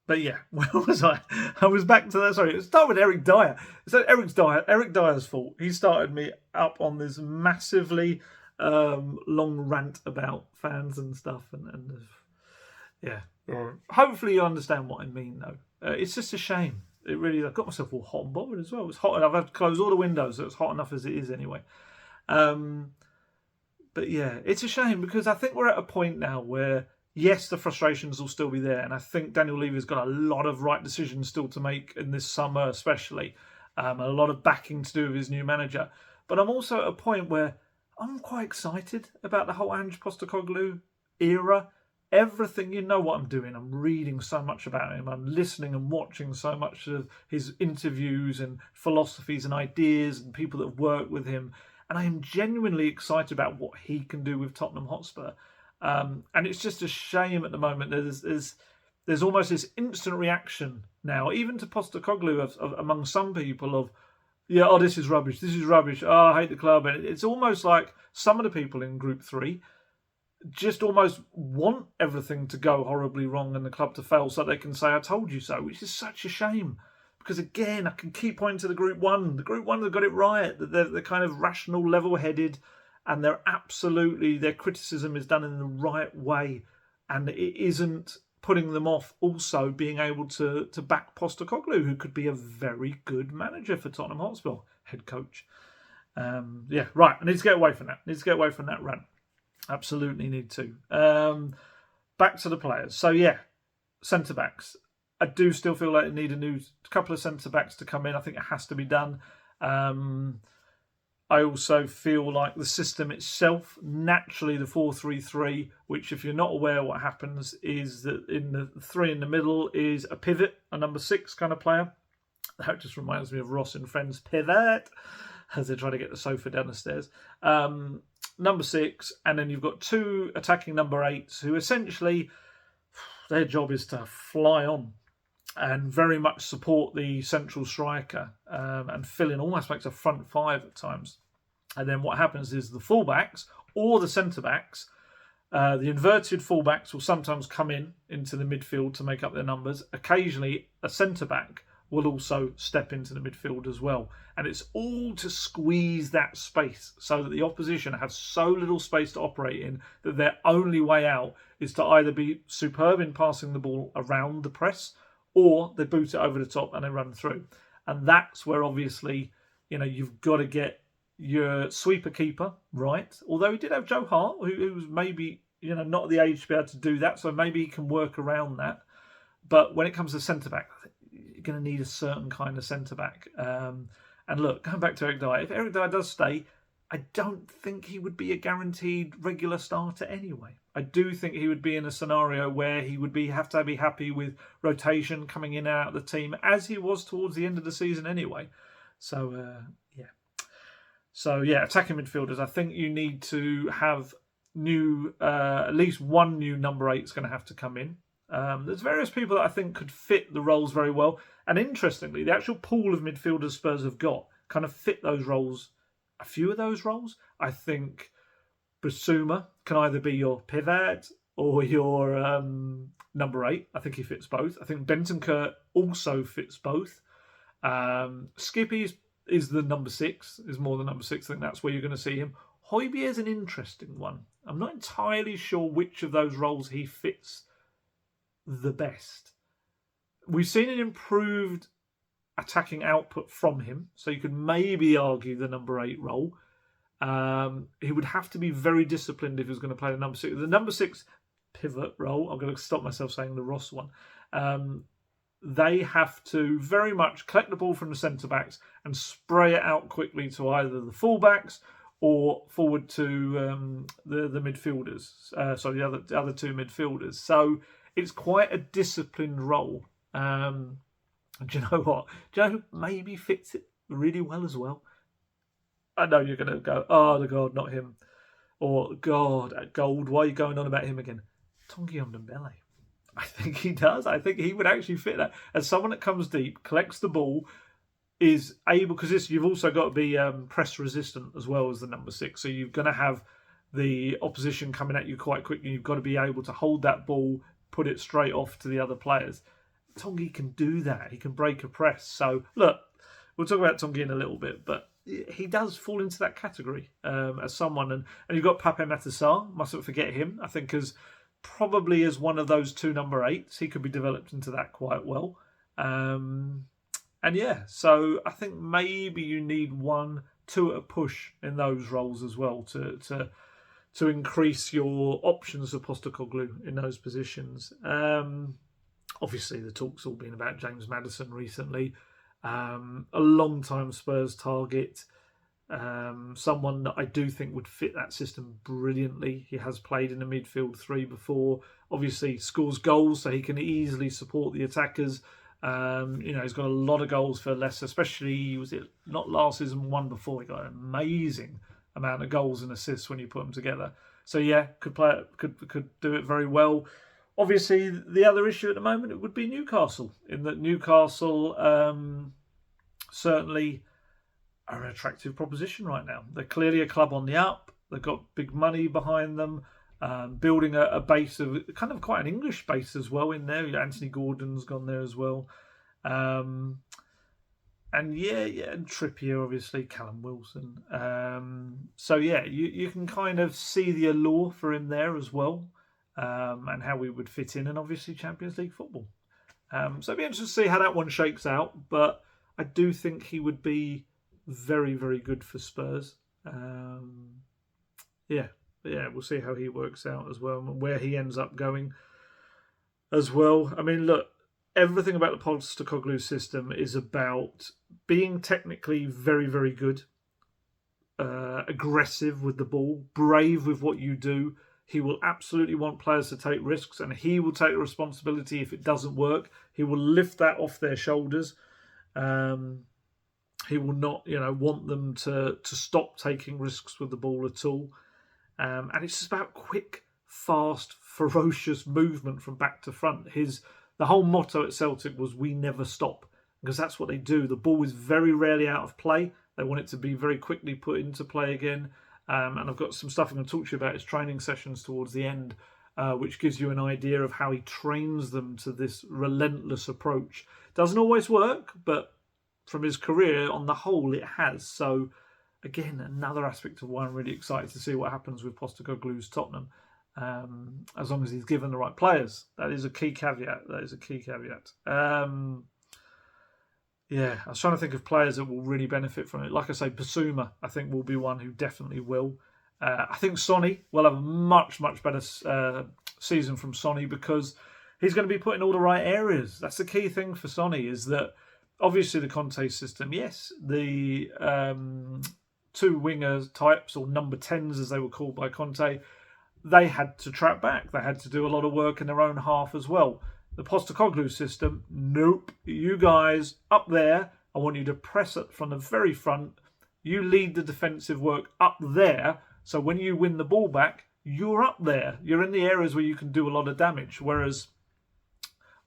but yeah, where was I? I was back to that. Sorry, it started with Eric Dyer. So Eric Dyer's fault. He started me up on this massively long rant about fans and stuff, and yeah. Hopefully you understand what I mean, though. It's just a shame. It really, I got myself all hot and bothered as well. It was hot, and I've had to close all the windows, so it's hot enough as it is anyway. But yeah, it's a shame, because I think we're at a point now where, yes, the frustrations will still be there, and I think Daniel Levy's got a lot of right decisions still to make in this summer, especially, a lot of backing to do with his new manager. But I'm also at a point where I'm quite excited about the whole Ange Postecoglou era. Everything, you know what I'm doing. I'm reading so much about him. I'm listening and watching so much of his interviews and philosophies and ideas and people that have worked with him. And I am genuinely excited about what he can do with Tottenham Hotspur. And it's just a shame at the moment. There's almost this instant reaction now, even to Postecoglou among some people of, yeah, oh, this is rubbish. Oh, I hate the club. And it's almost like some of the people in Group 3 just almost want everything to go horribly wrong and the club to fail so they can say, I told you so, which is such a shame. Because again, I can keep pointing to the Group 1. The Group 1 have got it right. They're kind of rational, level-headed, and their criticism is done in the right way. And it isn't putting them off also being able to back Postecoglou, who could be a very good manager for Tottenham Hotspur, head coach. Yeah, right. I need to get away from that. Rant. Absolutely need to. Back to the players. So yeah, centre-backs. I do still feel like I need a couple of centre-backs to come in. I think it has to be done. I also feel like the system itself, naturally the 4-3-3, which if you're not aware what happens is that in the three in the middle is a pivot, a number 6 kind of player. That just reminds me of Ross and Friends Pivot, as they try to get the sofa down the stairs. Number 6, and then you've got 2 attacking number 8s who essentially, their job is to fly on and very much support the central striker and fill in, almost makes a front 5 at times. And then what happens is the fullbacks or the centre-backs The inverted fullbacks will sometimes come into the midfield to make up their numbers. Occasionally, a centre-back will also step into the midfield as well. And it's all to squeeze that space so that the opposition have so little space to operate in that their only way out is to either be superb in passing the ball around the press, or they boot it over the top and they run through. And that's where obviously, you've got to get your sweeper keeper right. Although he did have Joe Hart, who was maybe, not at the age to be able to do that. So maybe he can work around that. But when it comes to centre-back, you're going to need a certain kind of centre-back. And look, going back to Eric Dyer, if Eric Dyer does stay, I don't think he would be a guaranteed regular starter anyway. I do think he would be in a scenario where he would have to be happy with rotation coming in and out of the team, as he was towards the end of the season anyway. So, attacking midfielders, I think you need to have at least one new number 8 is going to have to come in. There's various people that I think could fit the roles very well. And interestingly, the actual pool of midfielders Spurs have got kind of fit those roles. A few of those roles, I think Basuma can either be your pivot or your number 8. I think he fits both. I think Bentancur also fits both. Skippy is the number 6, is more than number 6. I think that's where you're going to see him. Højbjerg is an interesting one. I'm not entirely sure which of those roles he fits the best. We've seen an improved attacking output from him, so you could maybe argue the number 8 role. He would have to be very disciplined if he was going to play the number 6. The number 6 pivot role, I'm going to stop myself saying the Ross one. They have to very much collect the ball from the centre-backs and spray it out quickly to either the full-backs or forward to the midfielders. The other 2 midfielders. So it's quite a disciplined role. Do you know what? Do you know who maybe fits it really well as well? I know you're going to go, oh, God, not him. Or, God, at Gold, why are you going on about him again? Tanguy Ndombele. I think he does. I think he would actually fit that. As someone that comes deep, collects the ball, is able, because you've also got to be press resistant as well as the number 6. So you're going to have the opposition coming at you quite quickly. You've got to be able to hold that ball, put it straight off to the other players. Tanguy can do that. He can break a press. So, look, we'll talk about Tanguy in a little bit, but he does fall into that category as someone. And you've got Pape Matar, mustn't forget him. I think as one of those 2 number 8s, he could be developed into that quite well. So I think maybe you need 1, 2 at a push in those roles as well to increase your options for Postecoglou in those positions. Obviously, the talk's all been about James Maddison recently. A long-time Spurs target. Someone that I do think would fit that system brilliantly. He has played in the midfield 3 before. Obviously, scores goals, so he can easily support the attackers. He's got a lot of goals for Leicester, especially, was it not last season, one before? He got an amazing amount of goals and assists when you put them together. So yeah, could do it very well. Obviously, the other issue at the moment, it would be Newcastle. In that Newcastle certainly are an attractive proposition right now. They're clearly a club on the up. They've got big money behind them, building a base of kind of quite an English base as well in there. Anthony Gordon's gone there as well. And Trippier, obviously, Callum Wilson. You can kind of see the allure for him there as well. And how we would fit in, and obviously Champions League football. So it'd be interesting to see how that one shakes out, but I do think he would be very, very good for Spurs. We'll see how he works out as well and where he ends up going as well. I mean, look, everything about the Postecoglou system is about being technically very, very good, aggressive with the ball, brave with what you do. He will absolutely want players to take risks, and he will take the responsibility if it doesn't work. He will lift that off their shoulders. He will not, want them to stop taking risks with the ball at all. And it's just about quick, fast, ferocious movement from back to front. The whole motto at Celtic was "We never stop," because that's what they do. The ball is very rarely out of play. They want it to be very quickly put into play again. And I've got some stuff I'm going to talk to you about his training sessions towards the end, which gives you an idea of how he trains them to this relentless approach. Doesn't always work, but from his career on the whole, it has. So, again, another aspect of why I'm really excited to see what happens with Postecoglou's Tottenham, as long as he's given the right players. That is a key caveat. Yeah, I was trying to think of players that will really benefit from it. Like I say, Basuma, I think, will be one who definitely will. I think Sonny will have a much, much better season from Sonny because he's going to be put in all the right areas. That's the key thing for Sonny, is that obviously the Conte system, yes, the two winger types, or number 10s as they were called by Conte, they had to track back. They had to do a lot of work in their own half as well. The Postecoglou system, nope. You guys up there, I want you to press it from the very front. You lead the defensive work up there. So when you win the ball back, you're up there. You're in the areas where you can do a lot of damage. Whereas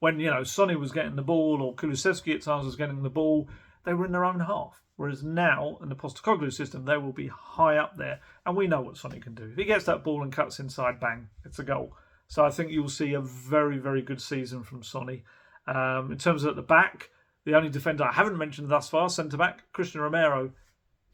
when, Sonny was getting the ball, or Kulusevski at times was getting the ball, they were in their own half. Whereas now, in the Postecoglou system, they will be high up there. And we know what Sonny can do. If he gets that ball and cuts inside, bang, it's a goal. So I think you'll see a very, very good season from Sonny. In terms of at the back, the only defender I haven't mentioned thus far, centre-back, Christian Romero,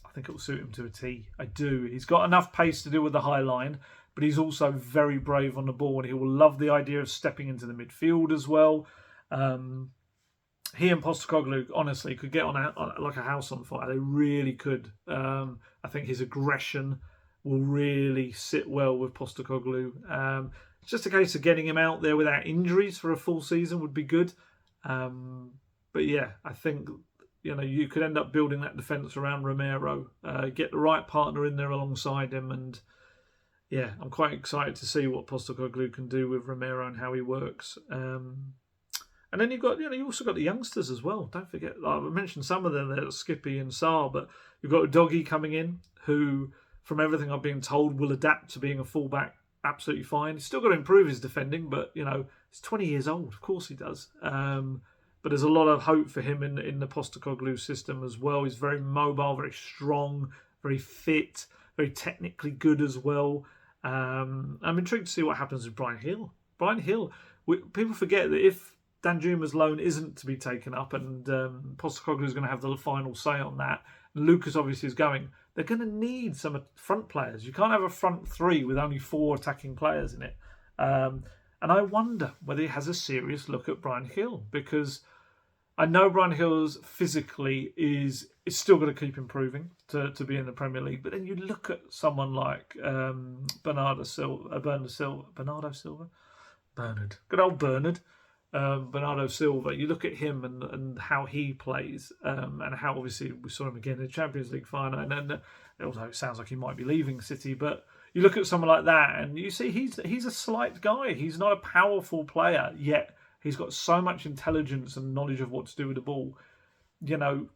I think it will suit him to a T. I do. He's got enough pace to deal with the high line, but he's also very brave on the ball, and he will love the idea of stepping into the midfield as well. He and Postecoglou, honestly, could get on like a house on fire. They really could. I think his aggression will really sit well with Postecoglou. It's just a case of getting him out there without injuries for a full season would be good. But yeah, I think you could end up building that defence around Romero, get the right partner in there alongside him, and yeah, I'm quite excited to see what Postecoglou can do with Romero and how he works. And then you've also got the youngsters as well. Don't forget, I mentioned some of them there, Skippy and Sarr, but you've got Doggy coming in, who, from everything I've been told, will adapt to being a fullback absolutely fine. He's still got to improve his defending, but he's 20 years old. Of course he does. But there's a lot of hope for him in the Postecoglou system as well. He's very mobile, very strong, very fit, very technically good as well. I'm intrigued to see what happens with Bryan Hill. Bryan Hill, people forget that if Danjuma's loan isn't to be taken up and Postecoglou is going to have the final say on that, and Lucas obviously is going, they're going to need some front players. You can't have a front three with only 4 attacking players in it. And I wonder whether he has a serious look at Bryan Hill, because I know Bryan Hill's physically is still going to keep improving to be in the Premier League. But then you look at someone like Bernardo Silva. Bernardo Silva, you look at him and how he plays, and how obviously we saw him again in the Champions League final, and then although it sounds like he might be leaving City, but you look at someone like that and you see he's a slight guy. He's not a powerful player, yet he's got so much intelligence and knowledge of what to do with the ball.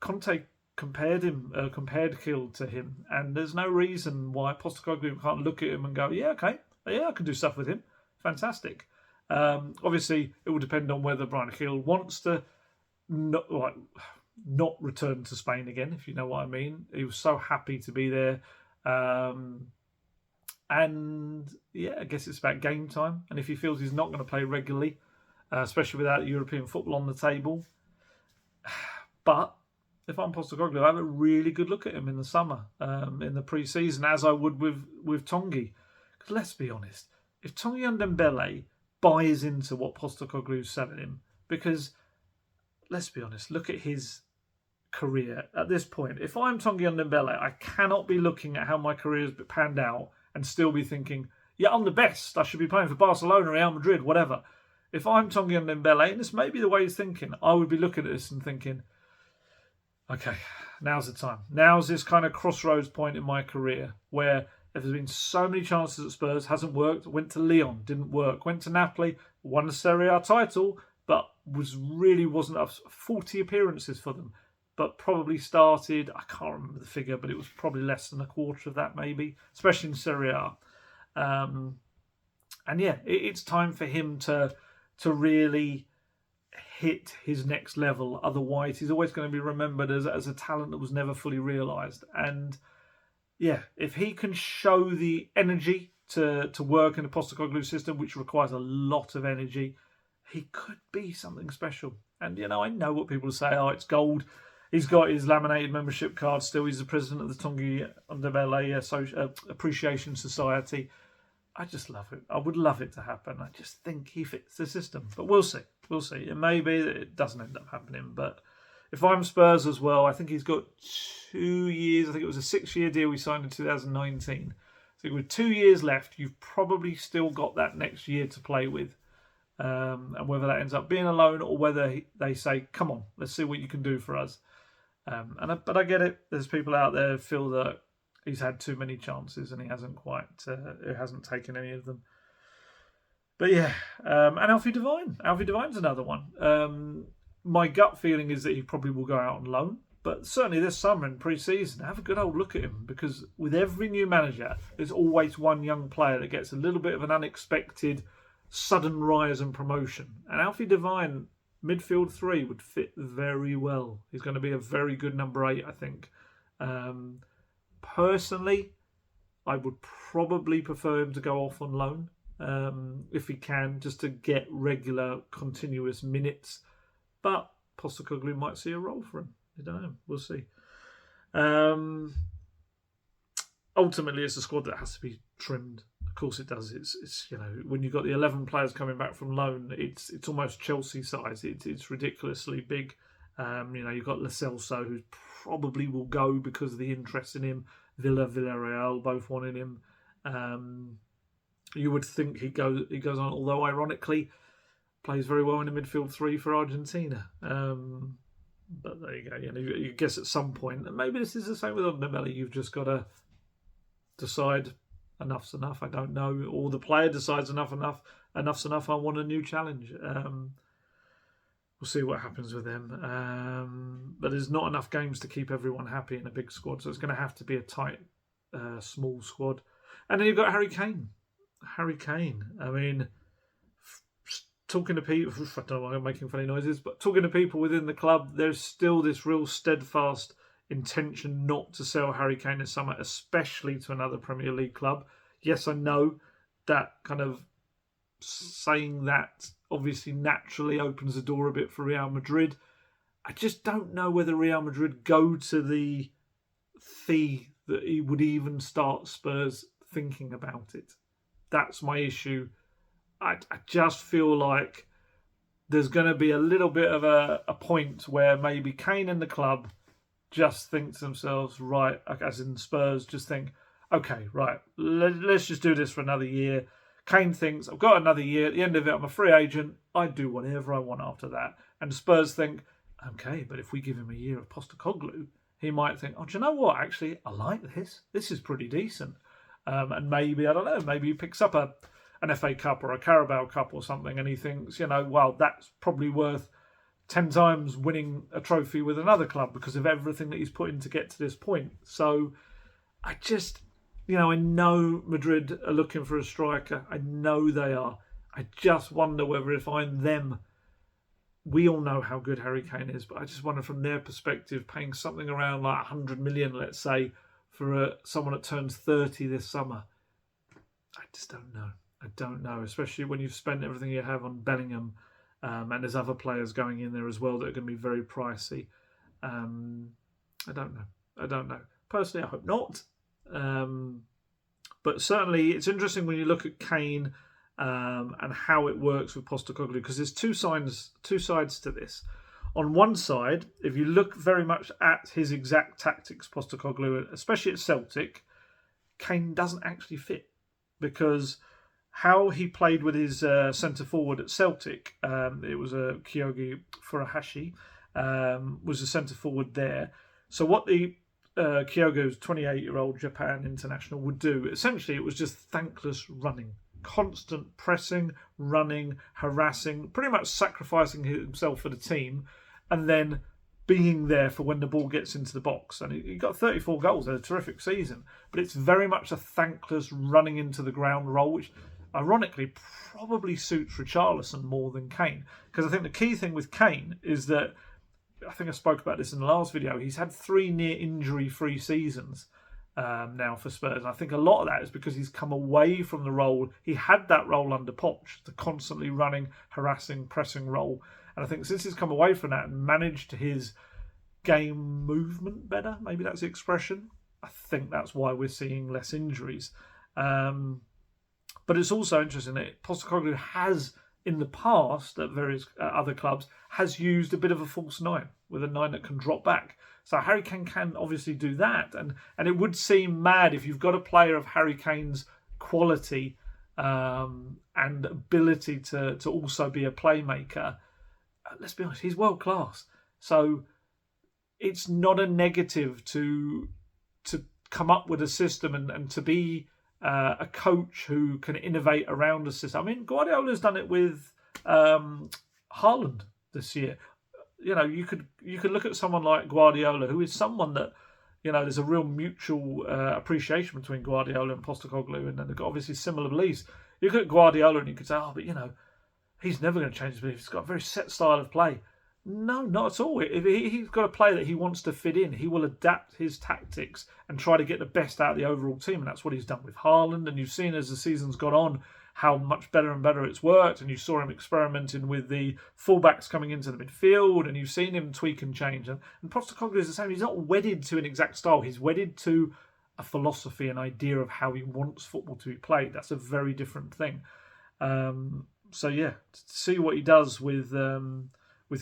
Conte compared Hill to him, and there's no reason why Postecoglou can't look at him and go, yeah, okay, yeah, I can do stuff with him. Fantastic. Obviously, it will depend on whether Bryan Hill wants to not return to Spain again, if you know what I mean. He was so happy to be there. And yeah, I guess it's about game time. And if he feels he's not going to play regularly, especially without European football on the table. But if I'm Postecoglou, I have a really good look at him in the summer, in the pre-season, as I would with Tanguy. Because let's be honest, if Tanguy Ndombele buys into what Postecoglou's selling him, because let's be honest, look at his career at this point. If I'm Tanguy Ndombele, I cannot be looking at how my career has panned out and still be thinking, yeah, I'm the best. I should be playing for Barcelona, Real Madrid, whatever. If I'm Tanguy Ndombele, and this may be the way he's thinking, I would be looking at this and thinking, okay, now's the time. Now's this kind of crossroads point in my career where there's been so many chances at Spurs, hasn't worked. Went to Lyon, didn't work. Went to Napoli, won a Serie A title, but wasn't up 40 appearances for them. But probably started, I can't remember the figure, but it was probably less than a quarter of that maybe, especially in Serie A. And yeah, it's time for him to really hit his next level. Otherwise, he's always going to be remembered as a talent that was never fully realised. And yeah, if he can show the energy to work in the Postecoglou system, which requires a lot of energy, he could be something special. And, I know what people say, oh, it's gold. He's got his laminated membership card still. He's the president of the Tanguy Ndebele Appreciation Society. I just love it. I would love it to happen. I just think he fits the system. But we'll see. We'll see. It may be that it doesn't end up happening. But if I'm Spurs as well, I think he's got 2 years. I think it was a 6-year deal we signed in 2019. So with 2 years left, you've probably still got that next year to play with. And whether that ends up being a loan or whether they say, come on, let's see what you can do for us. But I get it. There's people out there who feel that he's had too many chances and he hasn't taken any of them. But yeah, and Alfie Devine. Alfie Devine's another one. My gut feeling is that he probably will go out on loan. But certainly this summer in pre-season, have a good old look at him, because with every new manager, there's always one young player that gets a little bit of an unexpected sudden rise and promotion. And Alfie Devine, midfield 3, would fit very well. He's going to be a very good number 8, I think. Personally, I would probably prefer him to go off on loan if he can, just to get regular, continuous minutes. But Postecoglou might see a role for him. I don't know. We'll see. Ultimately, it's a squad that has to be trimmed. Of course, it does. It's when you've got the 11 players coming back from loan, it's almost Chelsea size. It's ridiculously big. You've got Lo Celso, who probably will go because of the interest in him. Villarreal both wanting him. You would think he goes on, although ironically plays very well in the midfield 3 for Argentina. But there you go. You guess at some point, and maybe this is the same with Ndebele, you've just got to decide enough's enough. I don't know. Or the player decides enough's enough. I want a new challenge. We'll see what happens with them. But there's not enough games to keep everyone happy in a big squad, so it's going to have to be a tight, small squad. And then you've got Harry Kane. I mean, talking to people, I don't know why I'm making funny noises, but talking to people within the club, there's still this real steadfast intention not to sell Harry Kane this summer, especially to another Premier League club. Yes, I know that kind of saying that obviously naturally opens the door a bit for Real Madrid. I just don't know whether Real Madrid go to the fee that he would even start Spurs thinking about it. That's my issue. I just feel like there's going to be a little bit of a point where maybe Kane and the club just think to themselves, right, as in Spurs, just think, okay, right, let's just do this for another year. Kane thinks, I've got another year. At the end of it, I'm a free agent. I do whatever I want after that. And Spurs think, okay, but if we give him a year of Postecoglou, he might think, oh, do you know what? Actually, I like this. This is pretty decent. And maybe, I don't know, maybe he picks up an FA Cup or a Carabao Cup or something, and he thinks, well, that's probably worth 10 times winning a trophy with another club because of everything that he's put in to get to this point. So I just, I know Madrid are looking for a striker. I know they are. I just wonder whether if I'm them, we all know how good Harry Kane is, but I just wonder from their perspective, paying something around like 100 million, let's say, for someone that turns 30 this summer. I just don't know. I don't know, especially when you've spent everything you have on Bellingham, and there's other players going in there as well that are going to be very pricey. I don't know. Personally, I hope not. But certainly, it's interesting when you look at Kane and how it works with Postecoglou, because there's two sides to this. On one side, if you look very much at his exact tactics, Postecoglou, especially at Celtic, Kane doesn't actually fit, because how he played with his centre forward at Celtic, it was a Kyogi Furuhashi, was a centre forward there. So what the Kyogo's 28-year-old Japan international would do, essentially it was just thankless running. Constant pressing, running, harassing, pretty much sacrificing himself for the team, and then being there for when the ball gets into the box. And he got 34 goals in a terrific season, but it's very much a thankless running into the ground role, which ironically probably suits Richarlison more than Kane. Because I think the key thing with Kane is that, I think I spoke about this in the last video, he's had 3 near injury-free seasons. now for Spurs. And I think a lot of that is because he's come away from the role. He had that role under Poch, the constantly running, harassing, pressing role. And I think since he's come away from that and managed his game movement better, maybe that's the expression, I think that's why we're seeing less injuries. But it's also interesting that Postecoglou has, in the past, at various other clubs, has used a bit of a false nine, with a nine that can drop back. So Harry Kane can obviously do that. And it would seem mad if you've got a player of Harry Kane's quality and ability to also be a playmaker. Let's be honest, he's world class. So it's not a negative to come up with a system and to be a coach who can innovate around a system. I mean, Guardiola's done it with Haaland this year. You know, you could look at someone like Guardiola, who is someone that, you know, there's a real mutual appreciation between Guardiola and Postecoglou, and they've got obviously similar beliefs. You look at Guardiola and you could say, oh, but you know, he's never going to change his beliefs. He's got a very set style of play. No, not at all. If he's got a player that he wants to fit in, he will adapt his tactics and try to get the best out of the overall team. And that's what he's done with Haaland. And you've seen as the season's gone on how much better and better it's worked. And you saw him experimenting with the fullbacks coming into the midfield. And you've seen him tweak and change. And Postecoglou is the same. He's not wedded to an exact style. He's wedded to a philosophy, an idea of how he wants football to be played. That's a very different thing. So yeah, to see what he does with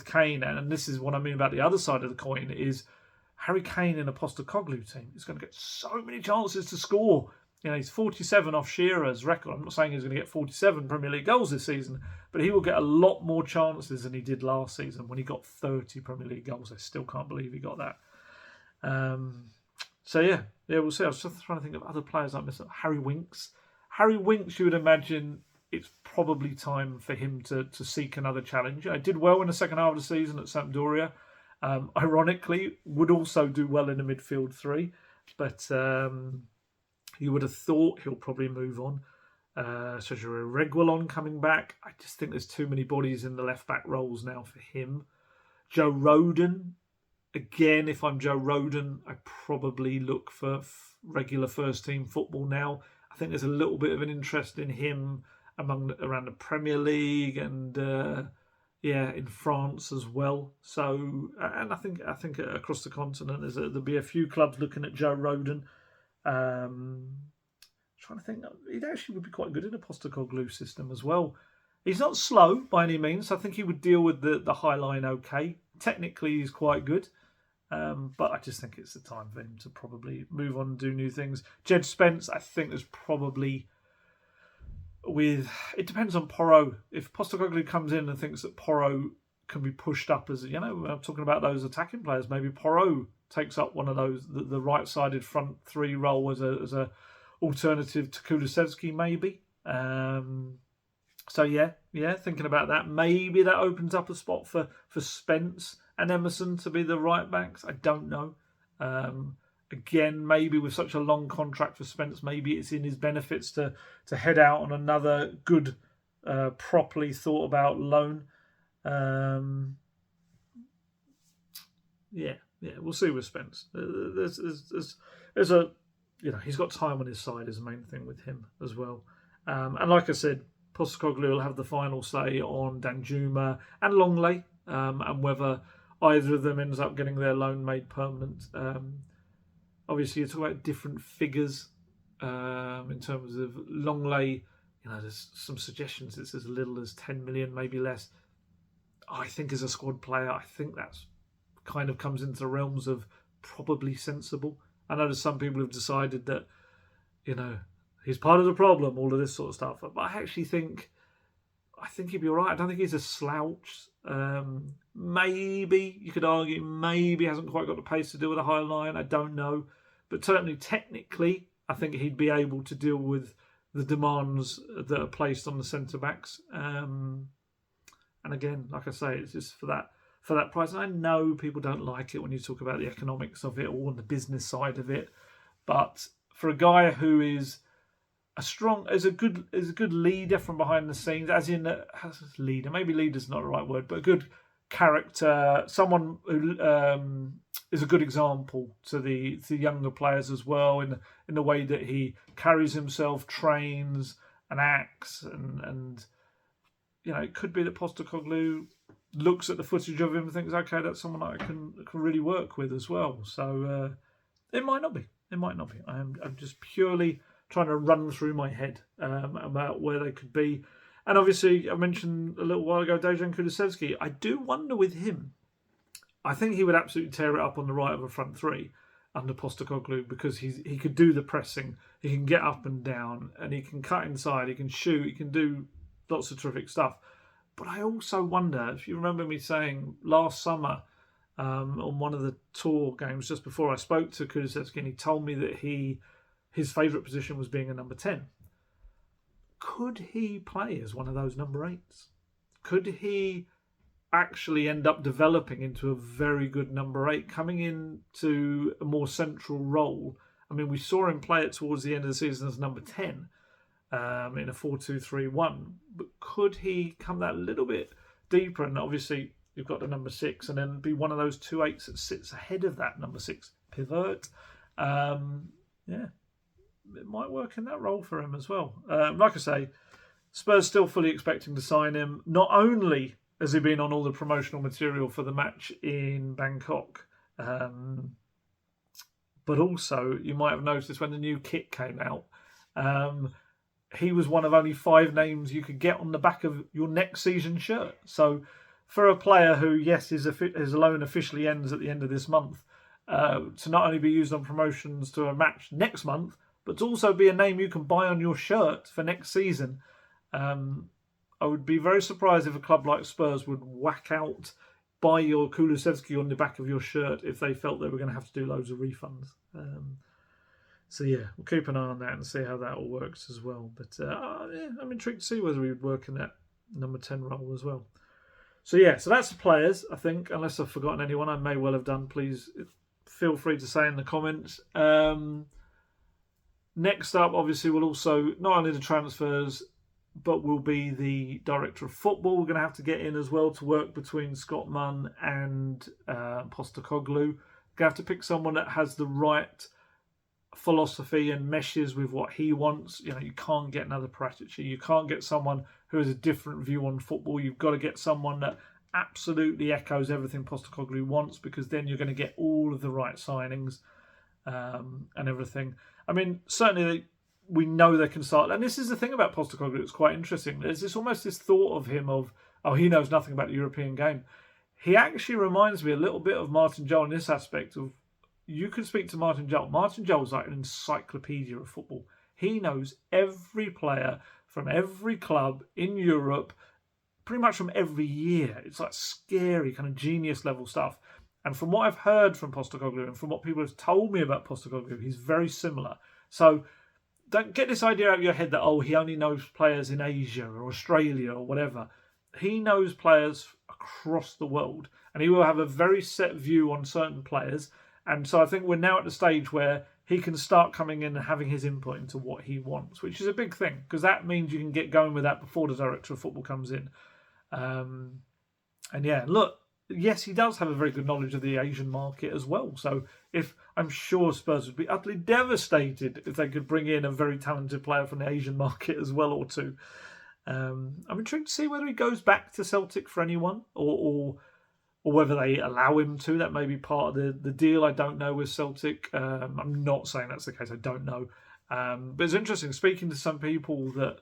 Kane, and this is what I mean about the other side of the coin, is Harry Kane in a Postecoglou team is going to get so many chances to score. You know, he's 47 off Shearer's record. I'm not saying he's going to get 47 Premier League goals this season, but he will get a lot more chances than he did last season when he got 30 Premier League goals. I still can't believe he got that. So yeah, we'll see. I was just trying to think of other players like this. Harry Winks, you would imagine it's probably time for him to seek another challenge. I did well in the second half of the season at Sampdoria. Ironically, would also do well in the midfield three. But you would have thought he'll probably move on. Sergio Reguilon coming back. I just think there's too many bodies in the left-back roles now for him. Joe Rodon. Again, if I'm Joe Rodon, I probably look for regular first-team football now. I think there's a little bit of an interest in him around the Premier League and in France as well. So, and I think across the continent there'll be a few clubs looking at Joe Rodon. Trying to think, he actually would be quite good in a Postecoglou system as well. He's not slow by any means. I think he would deal with the high line okay. Technically, he's quite good. But I just think it's the time for him to probably move on and do new things. Jed Spence, I think there's probably it depends on Porro. If Postecoglou comes in and thinks that Porro can be pushed up as, you know, I'm talking about those attacking players, maybe Porro takes up one of those, the right-sided front three role as a alternative to Kulusevski, maybe. So yeah, thinking about that. Maybe that opens up a spot for Spence and Emerson to be the right backs. I don't know. Again, maybe with such a long contract for Spence, maybe it's in his benefits to head out on another good, properly thought about loan. We'll see with Spence. There's a, you know, he's got time on his side is the main thing with him as well. And like I said, Postecoglou will have the final say on Danjuma and Longley, and whether either of them ends up getting their loan made permanent. Obviously, you're talking about different figures in terms of Longley. You know, there's some suggestions it's as little as 10 million, maybe less. I think as a squad player, I think that's kind of comes into the realms of probably sensible. I know there's some people who've decided that, you know, he's part of the problem, all of this sort of stuff. But I actually think he'd be all right. I don't think he's a slouch. Maybe you could argue maybe hasn't quite got the pace to deal with a high line. I don't know. But certainly technically, I think he'd be able to deal with the demands that are placed on the centre-backs. And again, like I say, it's just for that price. And I know people don't like it when you talk about the economics of it all and the business side of it. But for a guy who is a good leader from behind the scenes, as in leader, maybe leader's not the right word, but a good character, someone who is a good example to the younger players as well in the way that he carries himself, trains, and acts, and it could be that Postecoglou looks at the footage of him and thinks, okay, that's someone I can really work with as well. So it might not be. It might not be. I'm just purely trying to run through my head about where they could be. And obviously, I mentioned a little while ago Dejan Kulusevski. I do wonder with him. I think he would absolutely tear it up on the right of a front three under Postecoglou, because he could do the pressing, he can get up and down, and he can cut inside, he can shoot, he can do lots of terrific stuff. But I also wonder, if you remember me saying last summer on one of the tour games just before I spoke to Kulusevski, and he told me that his favourite position was being a number 10. Could he play as one of those number 8s? Could he actually end up developing into a very good number 8, coming into a more central role? I mean, we saw him play it towards the end of the season as number 10 in a 4-2-3-1. But could he come that little bit deeper? And obviously, you've got the number 6, and then be one of those 2 8s that sits ahead of that number 6 pivot. It might work in that role for him as well. Like I say, Spurs still fully expecting to sign him. Not only has he been on all the promotional material for the match in Bangkok, but also you might have noticed when the new kit came out, he was one of only 5 names you could get on the back of your next season shirt. So for a player who, yes, his loan officially ends at the end of this month, to not only be used on promotions to a match next month, but to also be a name you can buy on your shirt for next season. I would be very surprised if a club like Spurs would whack out, buy your Kulusevski on the back of your shirt if they felt they were going to have to do loads of refunds. So yeah, we'll keep an eye on that and see how that all works as well. But I'm intrigued to see whether he would work in that number 10 role as well. So yeah, so that's the players, I think. Unless I've forgotten anyone, I may well have done. Please feel free to say in the comments. Next up, obviously, we'll also, not only the transfers, but will be the director of football. We're going to have to get in as well to work between Scott Munn and Postecoglou. We're going to have to pick someone that has the right philosophy and meshes with what he wants. You can't get another Paratici. You can't get someone who has a different view on football. You've got to get someone that absolutely echoes everything Postecoglou wants, because then you're going to get all of the right signings and everything. I mean, certainly we know they can start. And this is the thing about Postecoglou that's quite interesting. There's almost this thought of him of, he knows nothing about the European game. He actually reminds me a little bit of Martin Jol in this aspect of, you could speak to Martin Jol. Martin Jol's like an encyclopedia of football. He knows every player from every club in Europe, pretty much from every year. It's like scary, kind of genius level stuff. And from what I've heard from Postecoglou and from what people have told me about Postecoglou, he's very similar. So don't get this idea out of your head that, he only knows players in Asia or Australia or whatever. He knows players across the world, and he will have a very set view on certain players. And so I think we're now at the stage where he can start coming in and having his input into what he wants, which is a big thing, because that means you can get going with that before the director of football comes in. And yeah, look, yes, he does have a very good knowledge of the Asian market as well. So I'm sure Spurs would be utterly devastated if they could bring in a very talented player from the Asian market as well, or two. I'm intrigued to see whether he goes back to Celtic for anyone, or whether they allow him to. That may be part of the deal. I don't know with Celtic. I'm not saying that's the case. I don't know. But it's interesting speaking to some people that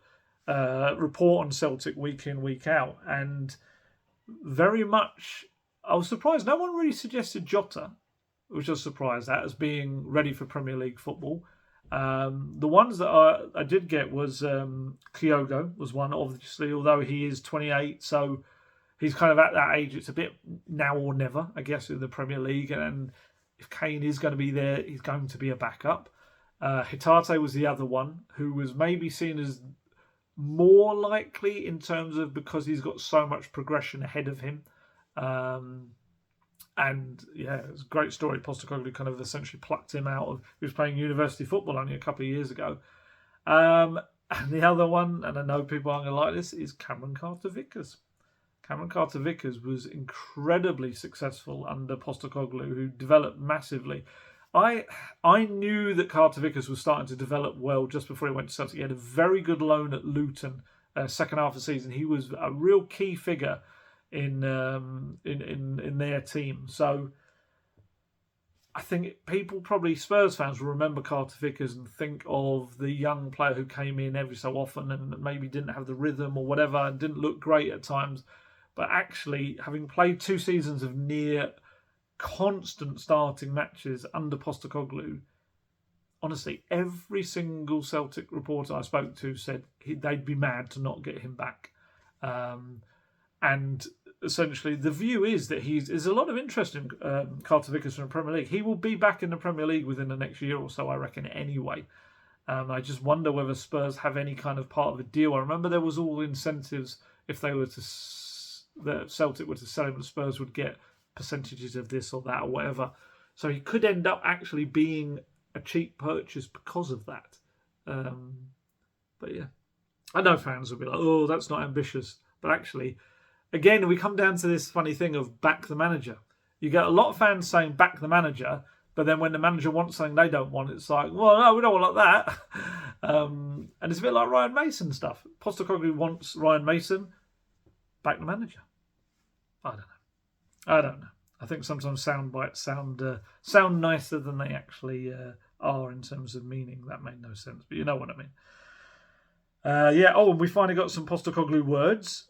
report on Celtic week in, week out, and very much, I was surprised. No one really suggested Jota, which I was surprised at, as being ready for Premier League football. The ones that I did get was Kyogo was one, obviously, although he is 28, so he's kind of at that age. It's a bit now or never, I guess, in the Premier League. And if Kane is going to be there, he's going to be a backup. Hitate was the other one, who was maybe seen as more likely in terms of, because he's got so much progression ahead of him. And yeah, it's a great story. Postecoglou kind of essentially plucked him out of, he was playing university football only a couple of years ago. And the other one, and I know people aren't going to like this, is Cameron Carter-Vickers. Cameron Carter-Vickers was incredibly successful under Postecoglou, who developed massively. I knew that Carter-Vickers was starting to develop well just before he went to Celtic. He had a very good loan at Luton, second half of the season. He was a real key figure in their team. So I think people, probably Spurs fans, will remember Carter-Vickers and think of the young player who came in every so often and maybe didn't have the rhythm or whatever and didn't look great at times. But actually, having played 2 seasons of near constant starting matches under Postecoglou, honestly, every single Celtic reporter I spoke to said they'd be mad to not get him back. And essentially, the view is that there's a lot of interest in Carter-Vickers from the Premier League. He will be back in the Premier League within the next year or so, I reckon, anyway. I just wonder whether Spurs have any kind of part of a deal. I remember there was all incentives if they were to... that Celtic were to sell him, the Spurs would get percentages of this or that or whatever. So he could end up actually being a cheap purchase because of that. But yeah, I know fans will be like, oh, that's not ambitious. But actually, again, we come down to this funny thing of back the manager. You get a lot of fans saying back the manager, but then when the manager wants something they don't want, it's like, well, no, we don't want like that. And it's a bit like Ryan Mason stuff. Postecoglou wants Ryan Mason, back the manager. I don't know. I think sometimes sound bites sound nicer than they actually are in terms of meaning. That made no sense, but you know what I mean. Yeah. Oh, and we finally got some Postecoglou words,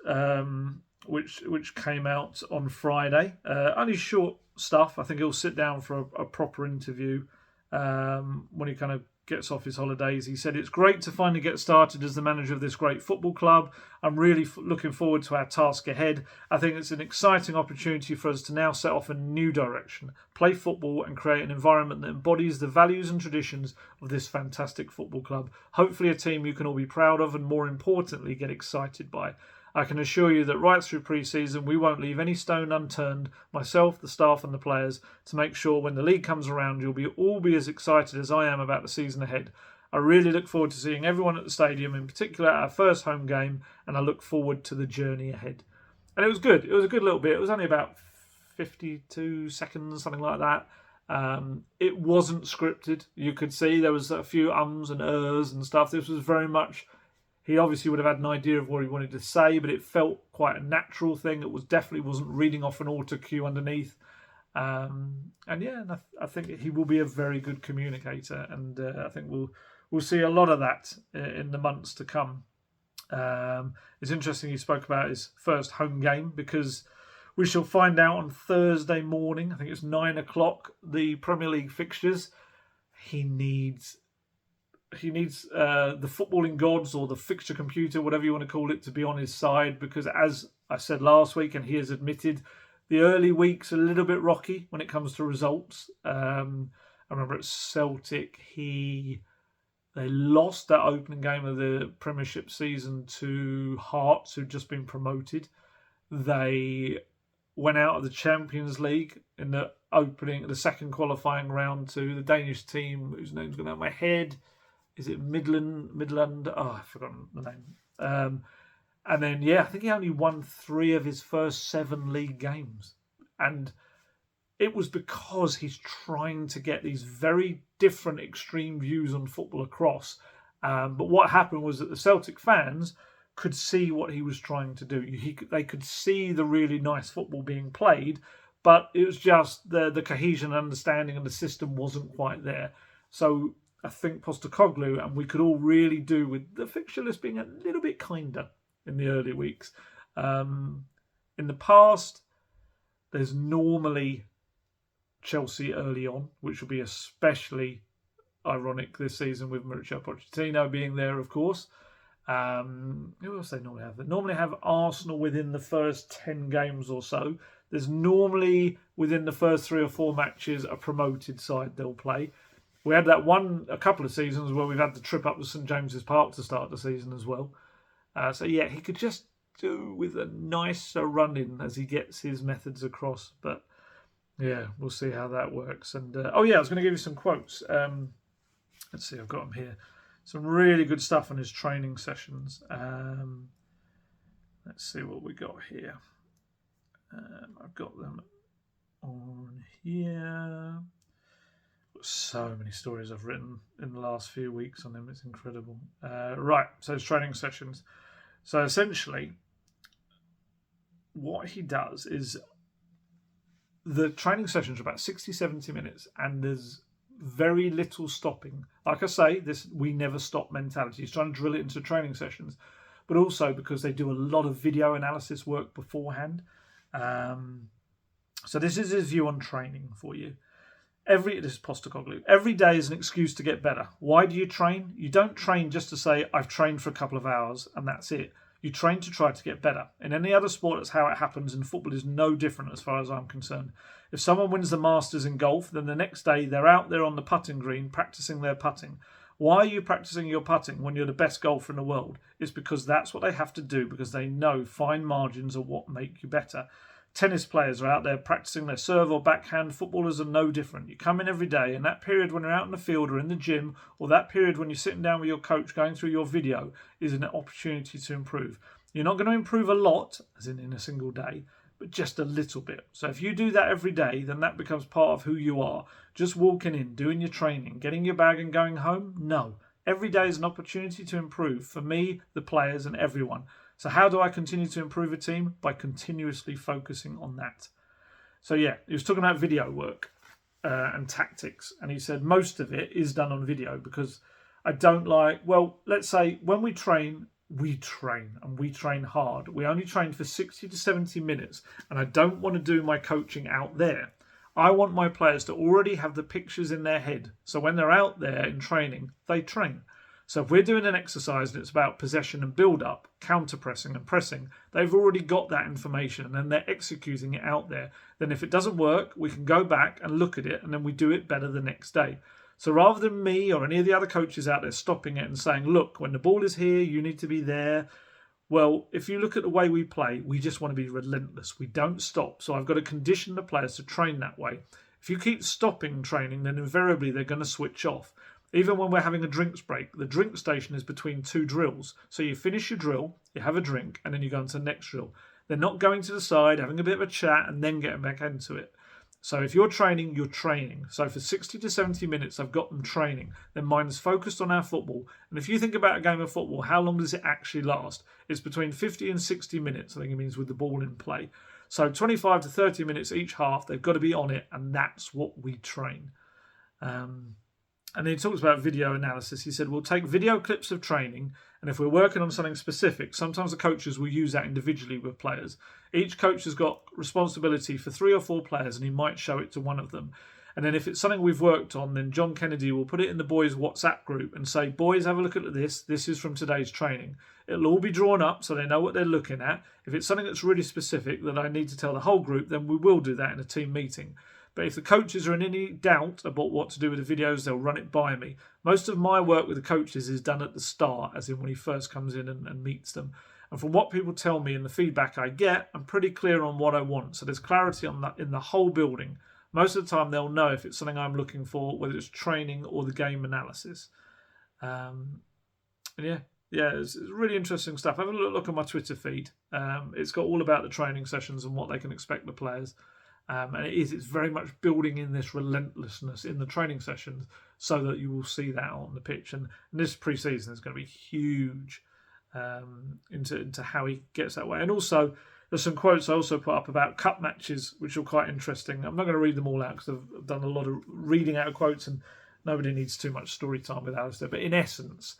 which came out on Friday. Only short stuff. I think he'll sit down for a proper interview when he kind of gets off his holidays. He said, "It's great to finally get started as the manager of this great football club. I'm really looking forward to our task ahead. I think it's an exciting opportunity for us to now set off a new direction, play football and create an environment that embodies the values and traditions of this fantastic football club. Hopefully a team you can all be proud of and, more importantly, get excited by. I can assure you that right through pre-season, we won't leave any stone unturned, myself, the staff and the players, to make sure when the league comes around, you'll all be as excited as I am about the season ahead. I really look forward to seeing everyone at the stadium, in particular our first home game, and I look forward to the journey ahead." And it was good. It was a good little bit. It was only about 52 seconds, something like that. It wasn't scripted. You could see there was a few ums and ers and stuff. This was very much... He obviously would have had an idea of what he wanted to say, but it felt quite a natural thing. It was definitely wasn't reading off an auto cue underneath. And I think he will be a very good communicator, and I think we'll see a lot of that in the months to come. It's interesting he spoke about his first home game, because we shall find out on Thursday morning. I think it's 9 o'clock. The Premier League fixtures. He needs the footballing gods, or the fixture computer, whatever you want to call it, to be on his side, because as I said last week, and he has admitted, the early weeks are a little bit rocky when it comes to results. I remember at Celtic, they lost that opening game of the Premiership season to Hearts, who'd just been promoted. They went out of the Champions League in the second qualifying round to the Danish team, whose name's going out of my head. Is it Midland? Oh, I've forgotten the name. And then, I think he only won 3 of his first 7 league games. And it was because he's trying to get these very different extreme views on football across. But what happened was that the Celtic fans could see what he was trying to do. They could see the really nice football being played, but it was just the cohesion and understanding and the system wasn't quite there. So I think Postecoglou, and we could all really do with the fixture list being a little bit kinder in the early weeks. In the past, there's normally Chelsea early on, which will be especially ironic this season with Mauricio Pochettino being there, of course. Who else they normally have? They normally have Arsenal within the first 10 games or so. There's normally, within the first 3 or 4 matches, a promoted side they'll play. We had that a couple of seasons where we've had the trip up to St James's Park to start the season as well. He could just do with a nicer run-in as he gets his methods across. But yeah, we'll see how that works. And I was going to give you some quotes. Let's see, I've got them here. Some really good stuff on his training sessions. Let's see what we got here. I've got them on here. So many stories I've written in the last few weeks on him. It's incredible. Right, so it's training sessions. So essentially, what he does is the training sessions are about 60, 70 minutes, and there's very little stopping. Like I say, this we never stop mentality. He's trying to drill it into training sessions, but also because they do a lot of video analysis work beforehand. So this is his view on training for you. This is Postecoglou. Every day is an excuse to get better. Why do you train? You don't train just to say, I've trained for a couple of hours and that's it. You train to try to get better. In any other sport, that's how it happens, and football is no different as far as I'm concerned. If someone wins the Masters in golf, then the next day they're out there on the putting green practicing their putting. Why are you practicing your putting when you're the best golfer in the world? It's because that's what they have to do, because they know fine margins are what make you better. Tennis players are out there practicing their serve or backhand. Footballers are no different. You come in every day, and that period when you're out in the field or in the gym, or that period when you're sitting down with your coach going through your video, is an opportunity to improve. You're not going to improve a lot, as in a single day, but just a little bit. So if you do that every day, then that becomes part of who you are. Just walking in, doing your training, getting your bag and going home? No. Every day is an opportunity to improve for me, the players, and everyone. So how do I continue to improve a team? By continuously focusing on that. So yeah, he was talking about video work and tactics. And he said most of it is done on video because I don't like, well, let's say when we train and we train hard. We only train for 60 to 70 minutes. And I don't want to do my coaching out there. I want my players to already have the pictures in their head. So when they're out there in training, they train. So if we're doing an exercise and it's about possession and build-up, counter-pressing and pressing, they've already got that information and then they're executing it out there. Then if it doesn't work, we can go back and look at it and then we do it better the next day. So rather than me or any of the other coaches out there stopping it and saying, look, when the ball is here, you need to be there. Well, if you look at the way we play, we just want to be relentless. We don't stop. So I've got to condition the players to train that way. If you keep stopping training, then invariably they're going to switch off. Even when we're having a drinks break, the drink station is between two drills. So you finish your drill, you have a drink, and then you go into the next drill. They're not going to the side, having a bit of a chat, and then getting back into it. So if you're training, you're training. So for 60 to 70 minutes, I've got them training. Their mind is focused on our football. And if you think about a game of football, how long does it actually last? It's between 50 and 60 minutes, I think it means, with the ball in play. So 25 to 30 minutes each half, they've got to be on it, and that's what we train. And then he talks about video analysis. He said, we'll take video clips of training, and if we're working on something specific, sometimes the coaches will use that individually with players. Each coach has got responsibility for 3 or 4 players, and he might show it to one of them. And then if it's something we've worked on, then John Kennedy will put it in the boys' WhatsApp group and say, boys, have a look at this. This is from today's training. It'll all be drawn up so they know what they're looking at. If it's something that's really specific that I need to tell the whole group, then we will do that in a team meeting. But if the coaches are in any doubt about what to do with the videos, they'll run it by me. Most of my work with the coaches is done at the start, as in when he first comes in and meets them. And from what people tell me and the feedback I get, I'm pretty clear on what I want. So there's clarity on that in the whole building. Most of the time they'll know if it's something I'm looking for, whether it's training or the game analysis. It's really interesting stuff. Have a look at my Twitter feed. It's got all about the training sessions and what they can expect the players. And it's very much building in this relentlessness in the training sessions so that you will see that on the pitch. And this pre-season is going to be huge into how he gets that way. And also, there's some quotes I also put up about cup matches, which are quite interesting. I'm not going to read them all out because I've done a lot of reading out of quotes and nobody needs too much story time with Alistair. But in essence,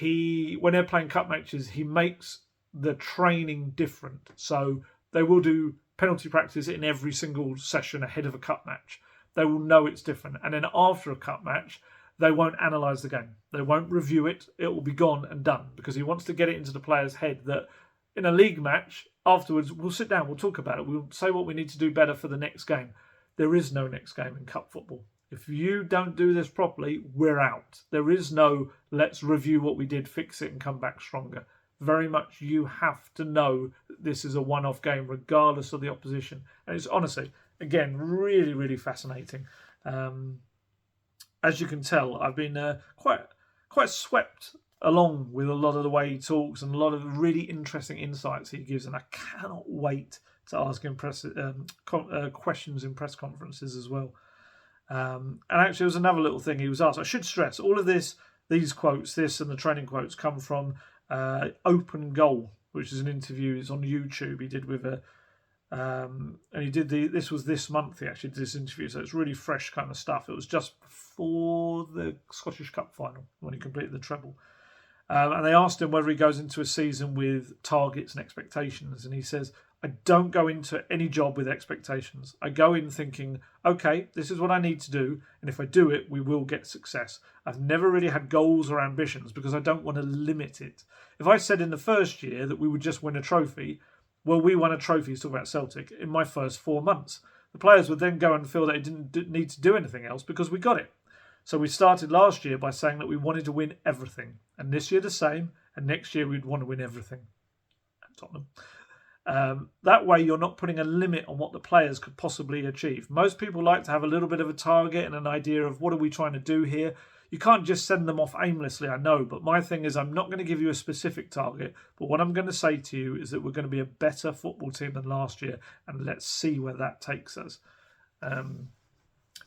when they're playing cup matches, he makes the training different. So they will do penalty practice in every single session ahead of a cup match. They will know it's different. And then after a cup match, they won't analyse the game. They won't review it. It will be gone and done because he wants to get it into the player's head that in a league match, afterwards, we'll sit down, we'll talk about it. We'll say what we need to do better for the next game. There is no next game in cup football. If you don't do this properly, we're out. There is no let's review what we did, fix it and come back stronger. Very much you have to know that this is a one-off game regardless of the opposition. And it's honestly, again, really, really fascinating. As you can tell, I've been quite swept along with a lot of the way he talks and a lot of really interesting insights he gives. And I cannot wait to ask questions in press conferences as well. And actually, there was another little thing he was asked. I should stress all of these quotes, this and the training quotes, come from Open Goal, which is an interview. It's on YouTube. He did with and he did this was this month. He actually did this interview, so it's really fresh kind of stuff. It was just before the Scottish Cup final when he completed the treble. And they asked him whether he goes into a season with targets and expectations, and he says, I don't go into any job with expectations. I go in thinking, okay, this is what I need to do, and if I do it, we will get success. I've never really had goals or ambitions because I don't want to limit it. If I said in the first year that we would just win a trophy, well, we won a trophy, talk about Celtic, in my first 4 months. The players would then go and feel that they didn't need to do anything else because we got it. So we started last year by saying that we wanted to win everything. And this year the same. And next year we'd want to win everything at Tottenham. That way you're not putting a limit on what the players could possibly achieve. Most people like to have a little bit of a target and an idea of what are we trying to do here. You can't just send them off aimlessly, I know. But my thing is I'm not going to give you a specific target. But what I'm going to say to you is that we're going to be a better football team than last year. And let's see where that takes us.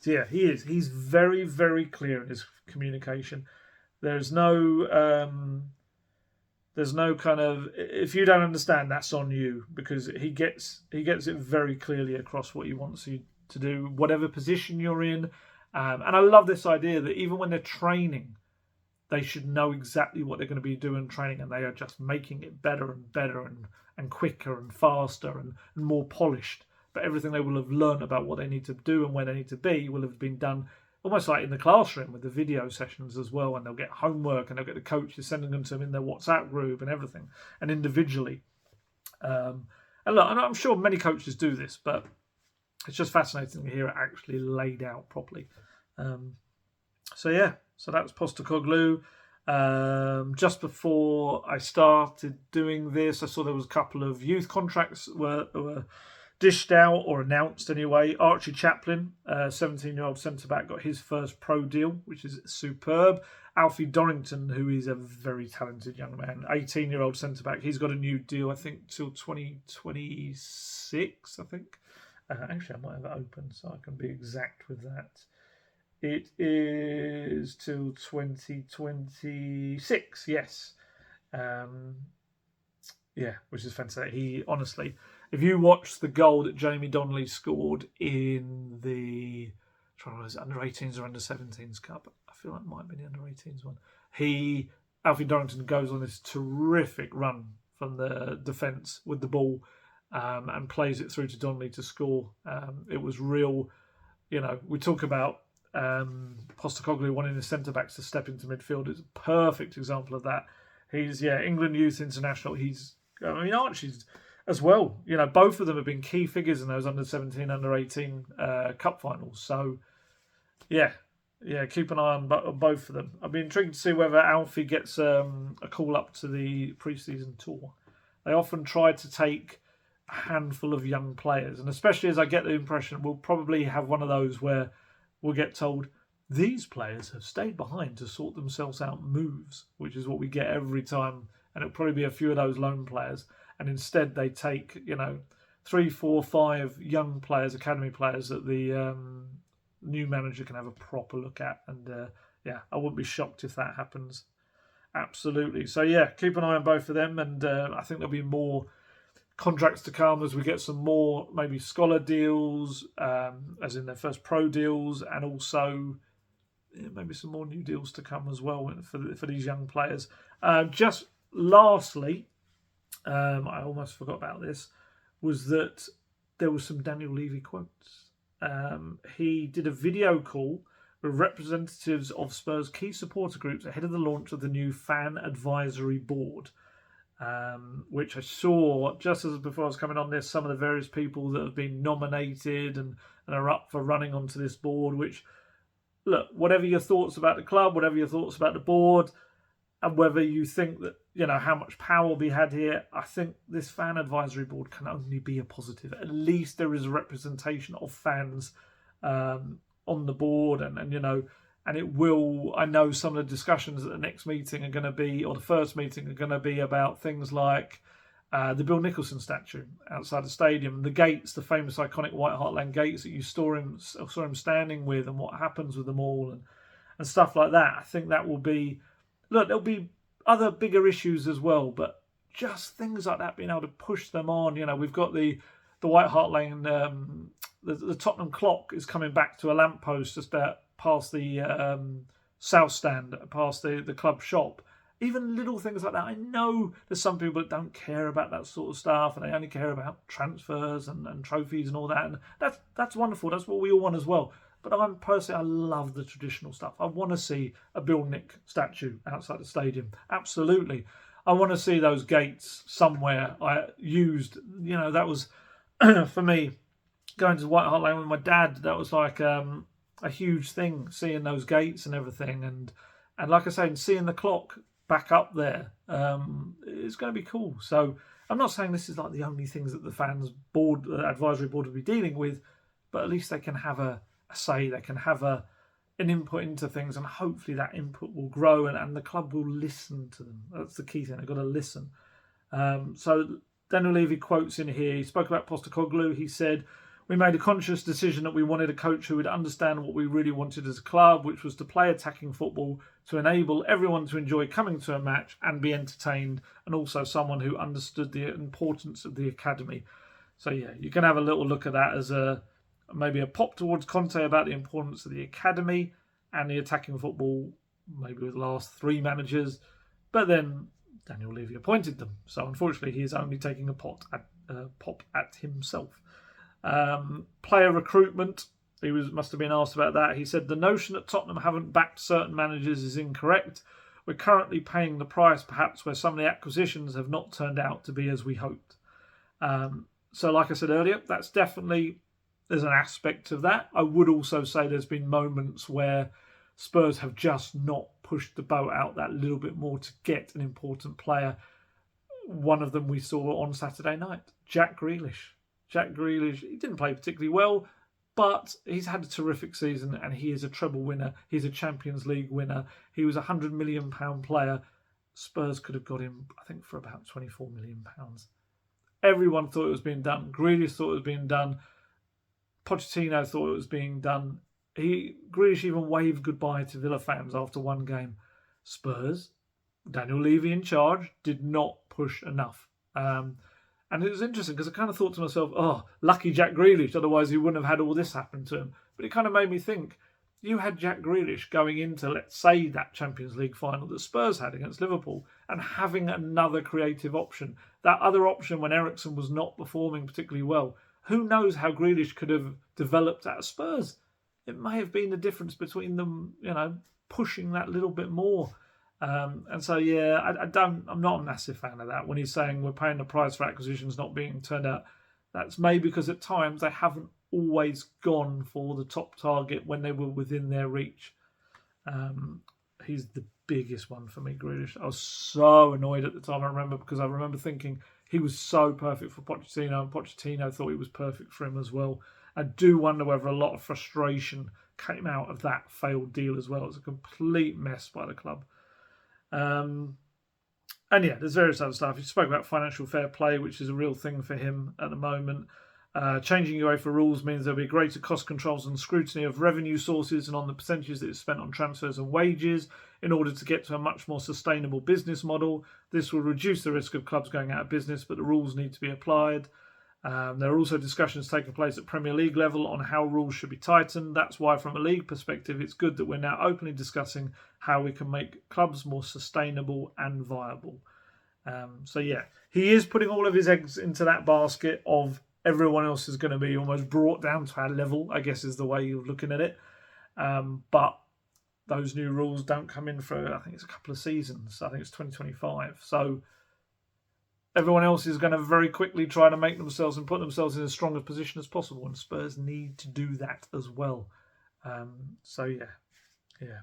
So yeah, he is. He's very, very clear in his communication. There's no kind of, if you don't understand, that's on you, because he gets it very clearly across what he wants you to do, whatever position you're in. And I love this idea that even when they're training, they should know exactly what they're going to be doing training, and they are just making it better and better and quicker and faster and more polished. But everything they will have learned about what they need to do and where they need to be will have been done almost like in the classroom with the video sessions as well. And they'll get homework and they'll get the coaches sending them to them in their WhatsApp group and everything, and individually. And look, I'm sure many coaches do this, but it's just fascinating to hear it actually laid out properly. So that's Postecoglou. Just before I started doing this, I saw there was a couple of youth contracts were dished out or announced anyway. Archie Chaplin, 17-year-old centre-back, got his first pro deal, which is superb. Alfie Dorrington, who is a very talented young man, 18-year-old centre-back, he's got a new deal, I think, till 2026, I think. Actually, I might have it open so I can be exact with that. It is till 2026, yes. Which is fantastic. He, honestly, if you watch the goal that Jamie Donnelly scored in the under-18s or under-17s Cup, I feel like it might be the under-18s one. Alfie Dorrington goes on this terrific run from the defence with the ball and plays it through to Donnelly to score. It was real, we talk about Postecoglou wanting the centre-backs to step into midfield. It's a perfect example of that. He's, England Youth International. Archie's as well. Both of them have been key figures in those under-17, under-18 cup finals. So, keep an eye on both of them. I'd be intrigued to see whether Alfie gets a call up to the pre-season tour. They often try to take a handful of young players, and especially as I get the impression we'll probably have one of those where we'll get told these players have stayed behind to sort themselves out moves, which is what we get every time, and it'll probably be a few of those lone players. And instead they take, 3, 4, 5 young players, academy players that the new manager can have a proper look at. And I wouldn't be shocked if that happens. Absolutely. So keep an eye on both of them, and I think there'll be more contracts to come as we get some more maybe scholar deals, as in their first pro deals, and also maybe some more new deals to come as well for these young players. Just lastly, I almost forgot about this, was that there was some Daniel Levy quotes. He did a video call with representatives of Spurs' key supporter groups ahead of the launch of the new fan advisory board, which I saw just as before I was coming on this, some of the various people that have been nominated and are up for running onto this board, which, look, whatever your thoughts about the club, whatever your thoughts about the board, and whether you think that, how much power will be had here, I think this fan advisory board can only be a positive. At least there is a representation of fans on the board, and it will, I know some of the discussions at the next meeting are going to be, or the first meeting are going to be about things like The Bill Nicholson statue outside the stadium, the gates, the famous iconic White Hart Lane gates that you saw him standing with, and what happens with them all, and stuff like that. I think that will be... Look, there'll be other bigger issues as well, but just things like that, being able to push them on. You know, we've got the White Hart Lane, the Tottenham clock is coming back to a lamppost just past the south stand, past the club shop. Even little things like that. I know there's some people that don't care about that sort of stuff, and they only care about transfers and trophies and all that. And that's wonderful. That's what we all want as well. But I love the traditional stuff. I want to see a Bill Nick statue outside the stadium. Absolutely. I want to see those gates somewhere used. You know, that was, for me, going to White Hart Lane with my dad, that was like a huge thing, seeing those gates and everything. And like I say, seeing the clock back up there, it's going to be cool. So I'm not saying this is like the only things that the fans board, advisory board will be dealing with, but at least they can have a say, they can have an input into things, and hopefully that input will grow and the club will listen to them. That's the key thing, they've got to listen. So Daniel Levy quotes in here, he spoke about Postecoglou. He said, "We made a conscious decision that we wanted a coach who would understand what we really wanted as a club, which was to play attacking football, to enable everyone to enjoy coming to a match and be entertained, and also someone who understood the importance of the academy." So yeah, you can have a little look at that as maybe a pop towards Conte about the importance of the academy and the attacking football, maybe with the last three managers. But then Daniel Levy appointed them, so unfortunately he is only taking a pop at himself. Player recruitment, he must have been asked about that. He said, "The notion that Tottenham haven't backed certain managers is incorrect. We're currently paying the price perhaps where some of the acquisitions have not turned out to be as we hoped." So like I said earlier, that's definitely, there's an aspect of that. I would also say there's been moments where Spurs have just not pushed the boat out that little bit more to get an important player. One of them we saw on Saturday night, Jack Grealish. Jack Grealish, he didn't play particularly well, but he's had a terrific season and he is a treble winner. He's a Champions League winner. He was a £100 million player. Spurs could have got him, I think, for about £24 million. Everyone thought it was being done. Grealish thought it was being done. Pochettino thought it was being done. Grealish even waved goodbye to Villa fans after one game. Spurs, Daniel Levy in charge, did not push enough. And it was interesting because I kind of thought to myself, oh, lucky Jack Grealish, otherwise he wouldn't have had all this happen to him. But it kind of made me think, you had Jack Grealish going into, let's say, that Champions League final that Spurs had against Liverpool, and having another creative option. That other option when Eriksen was not performing particularly well. Who knows how Grealish could have developed at Spurs? It may have been the difference between them, you know, pushing that little bit more. And so, yeah, I'm not a massive fan of that. When he's saying we're paying the price for acquisitions not being turned out, that's maybe because at times they haven't always gone for the top target when they were within their reach. He's the biggest one for me, Grealish. I was so annoyed at the time, I remember thinking he was so perfect for Pochettino, and Pochettino thought he was perfect for him as well. I do wonder whether a lot of frustration came out of that failed deal as well. It's a complete mess by the club. And yeah, there's various other stuff. He spoke about financial fair play, which is a real thing for him at the moment. Changing UEFA rules means there'll be greater cost controls and scrutiny of revenue sources and on the percentages that is spent on transfers and wages in order to get to a much more sustainable business model. This will reduce the risk of clubs going out of business, but the rules need to be applied. There are also discussions taking place at Premier League level on how rules should be tightened. That's why, from a league perspective, it's good that we're now openly discussing how we can make clubs more sustainable and viable. So yeah, he is putting all of his eggs into that basket of everyone else is going to be almost brought down to our level, I guess is the way you're looking at it. But those new rules don't come in for, I think it's a couple of seasons. I think it's 2025. So everyone else is going to very quickly try to make themselves and put themselves in as strong a position as possible, and Spurs need to do that as well. So yeah.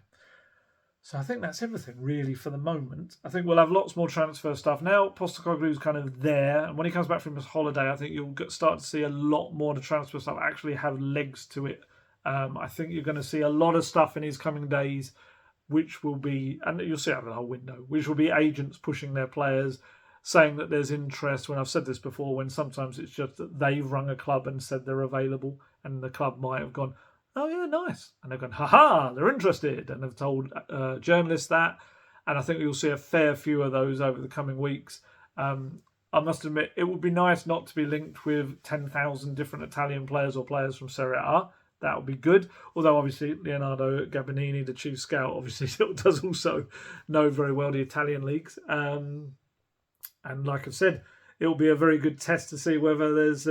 So I think that's everything really for the moment. I think we'll have lots more transfer stuff. Now Postecoglou's kind of there, and when he comes back from his holiday, I think you'll start to see a lot more of the transfer stuff actually have legs to it. I think you're going to see a lot of stuff in his coming days, which will be, and you'll see it over the whole window, which will be agents pushing their players, saying that there's interest when I've said this before, when sometimes it's just that they've rung a club and said they're available, and the club might have gone, oh yeah, nice, and they've gone, haha, they're interested, and have told journalists that. And I think you'll see a fair few of those over the coming weeks. I must admit, it would be nice not to be linked with 10,000 different Italian players or players from Serie A. That would be good. Although, obviously, Leonardo Gabbanini, the chief scout, obviously does also know very well the Italian leagues. And like I said, it will be a very good test to see whether there's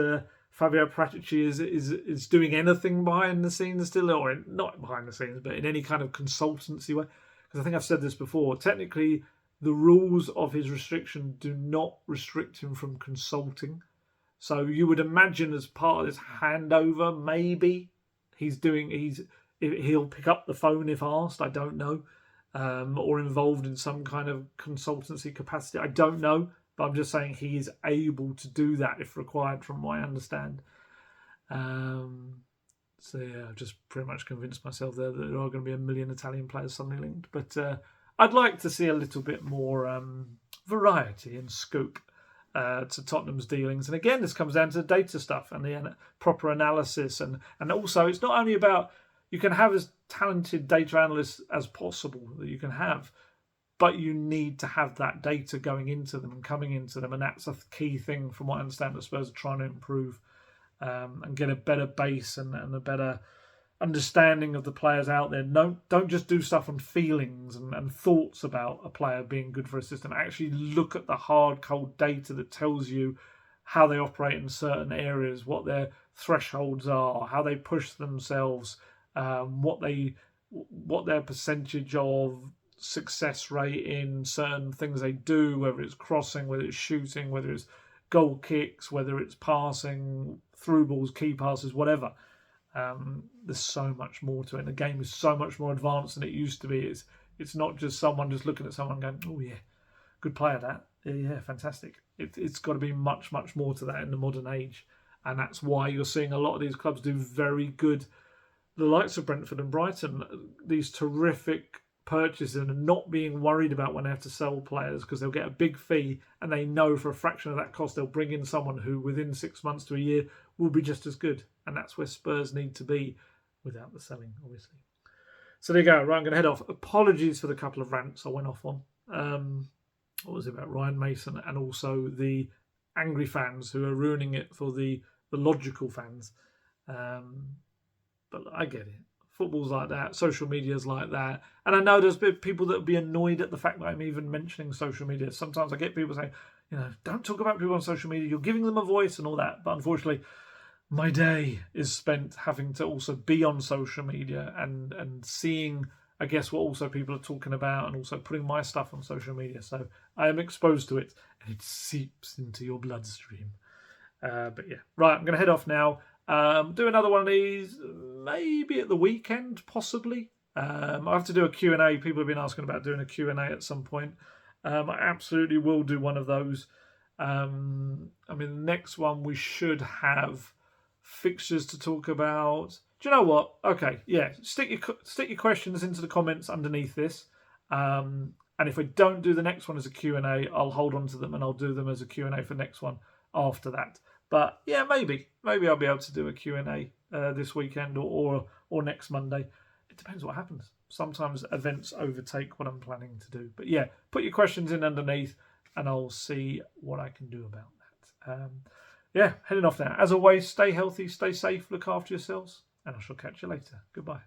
Fabio Paratici is doing anything behind the scenes still, or not behind the scenes, but in any kind of consultancy way. Because I think I've said this before. Technically, the rules of his restriction do not restrict him from consulting. So you would imagine as part of this handover, maybe he'll pick up the phone if asked. I don't know, or involved in some kind of consultancy capacity. I don't know, but I'm just saying he is able to do that if required, from what I understand. So yeah, I've just pretty much convinced myself there that there are going to be a million Italian players suddenly linked. But I'd like to see a little bit more variety and scope to Tottenham's dealings. And again, this comes down to the data stuff and the proper analysis. And also, it's not only about, you can have as talented data analysts as possible that you can have, but you need to have that data going into them and coming into them. And that's a key thing, from what I understand, that Spurs are trying to improve and get a better base and a better understanding of the players out there. Don't just do stuff on feelings and thoughts about a player being good for a system. Actually look at the hard, cold data that tells you how they operate in certain areas, what their thresholds are, how they push themselves, what their percentage of success rate in certain things they do, whether it's crossing, whether it's shooting, whether it's goal kicks, whether it's passing, through balls, key passes, whatever. There's so much more to it. The game is so much more advanced than it used to be. It's not just someone just looking at someone going, oh yeah, good player that. Yeah, fantastic. It's got to be much, much more to that in the modern age. And that's why you're seeing a lot of these clubs do very good. The likes of Brentford and Brighton, these terrific purchases, and not being worried about when they have to sell players, because they'll get a big fee and they know for a fraction of that cost they'll bring in someone who within 6 months to a year will be just as good. And that's where Spurs need to be without the selling, obviously. So there you go. Right, I'm going to head off. Apologies for the couple of rants I went off on. What was it about Ryan Mason and also the angry fans who are ruining it for the logical fans. But I get it. Football's like that. Social media's like that. And I know there's people that will be annoyed at the fact that I'm even mentioning social media. Sometimes I get people saying, don't talk about people on social media. You're giving them a voice and all that. But unfortunately, my day is spent having to also be on social media and seeing, I guess, what also people are talking about, and also putting my stuff on social media. So I am exposed to it, and it seeps into your bloodstream. But yeah, right, I'm going to head off now. Do another one of these, maybe at the weekend, possibly. I have to do a Q&A. People have been asking about doing a Q&A at some point. I absolutely will do one of those. The next one we should have fixtures to talk about. Do you know what? Okay, yeah. Stick your questions into the comments underneath this. And if I don't do the next one as a Q&A, I'll hold on to them and I'll do them as a Q&A for next one after that. But yeah, maybe I'll be able to do a Q&A this weekend or next Monday. It depends what happens. Sometimes events overtake what I'm planning to do. But yeah, put your questions in underneath and I'll see what I can do about that. Yeah, heading off now. As always, stay healthy, stay safe, look after yourselves, and I shall catch you later. Goodbye.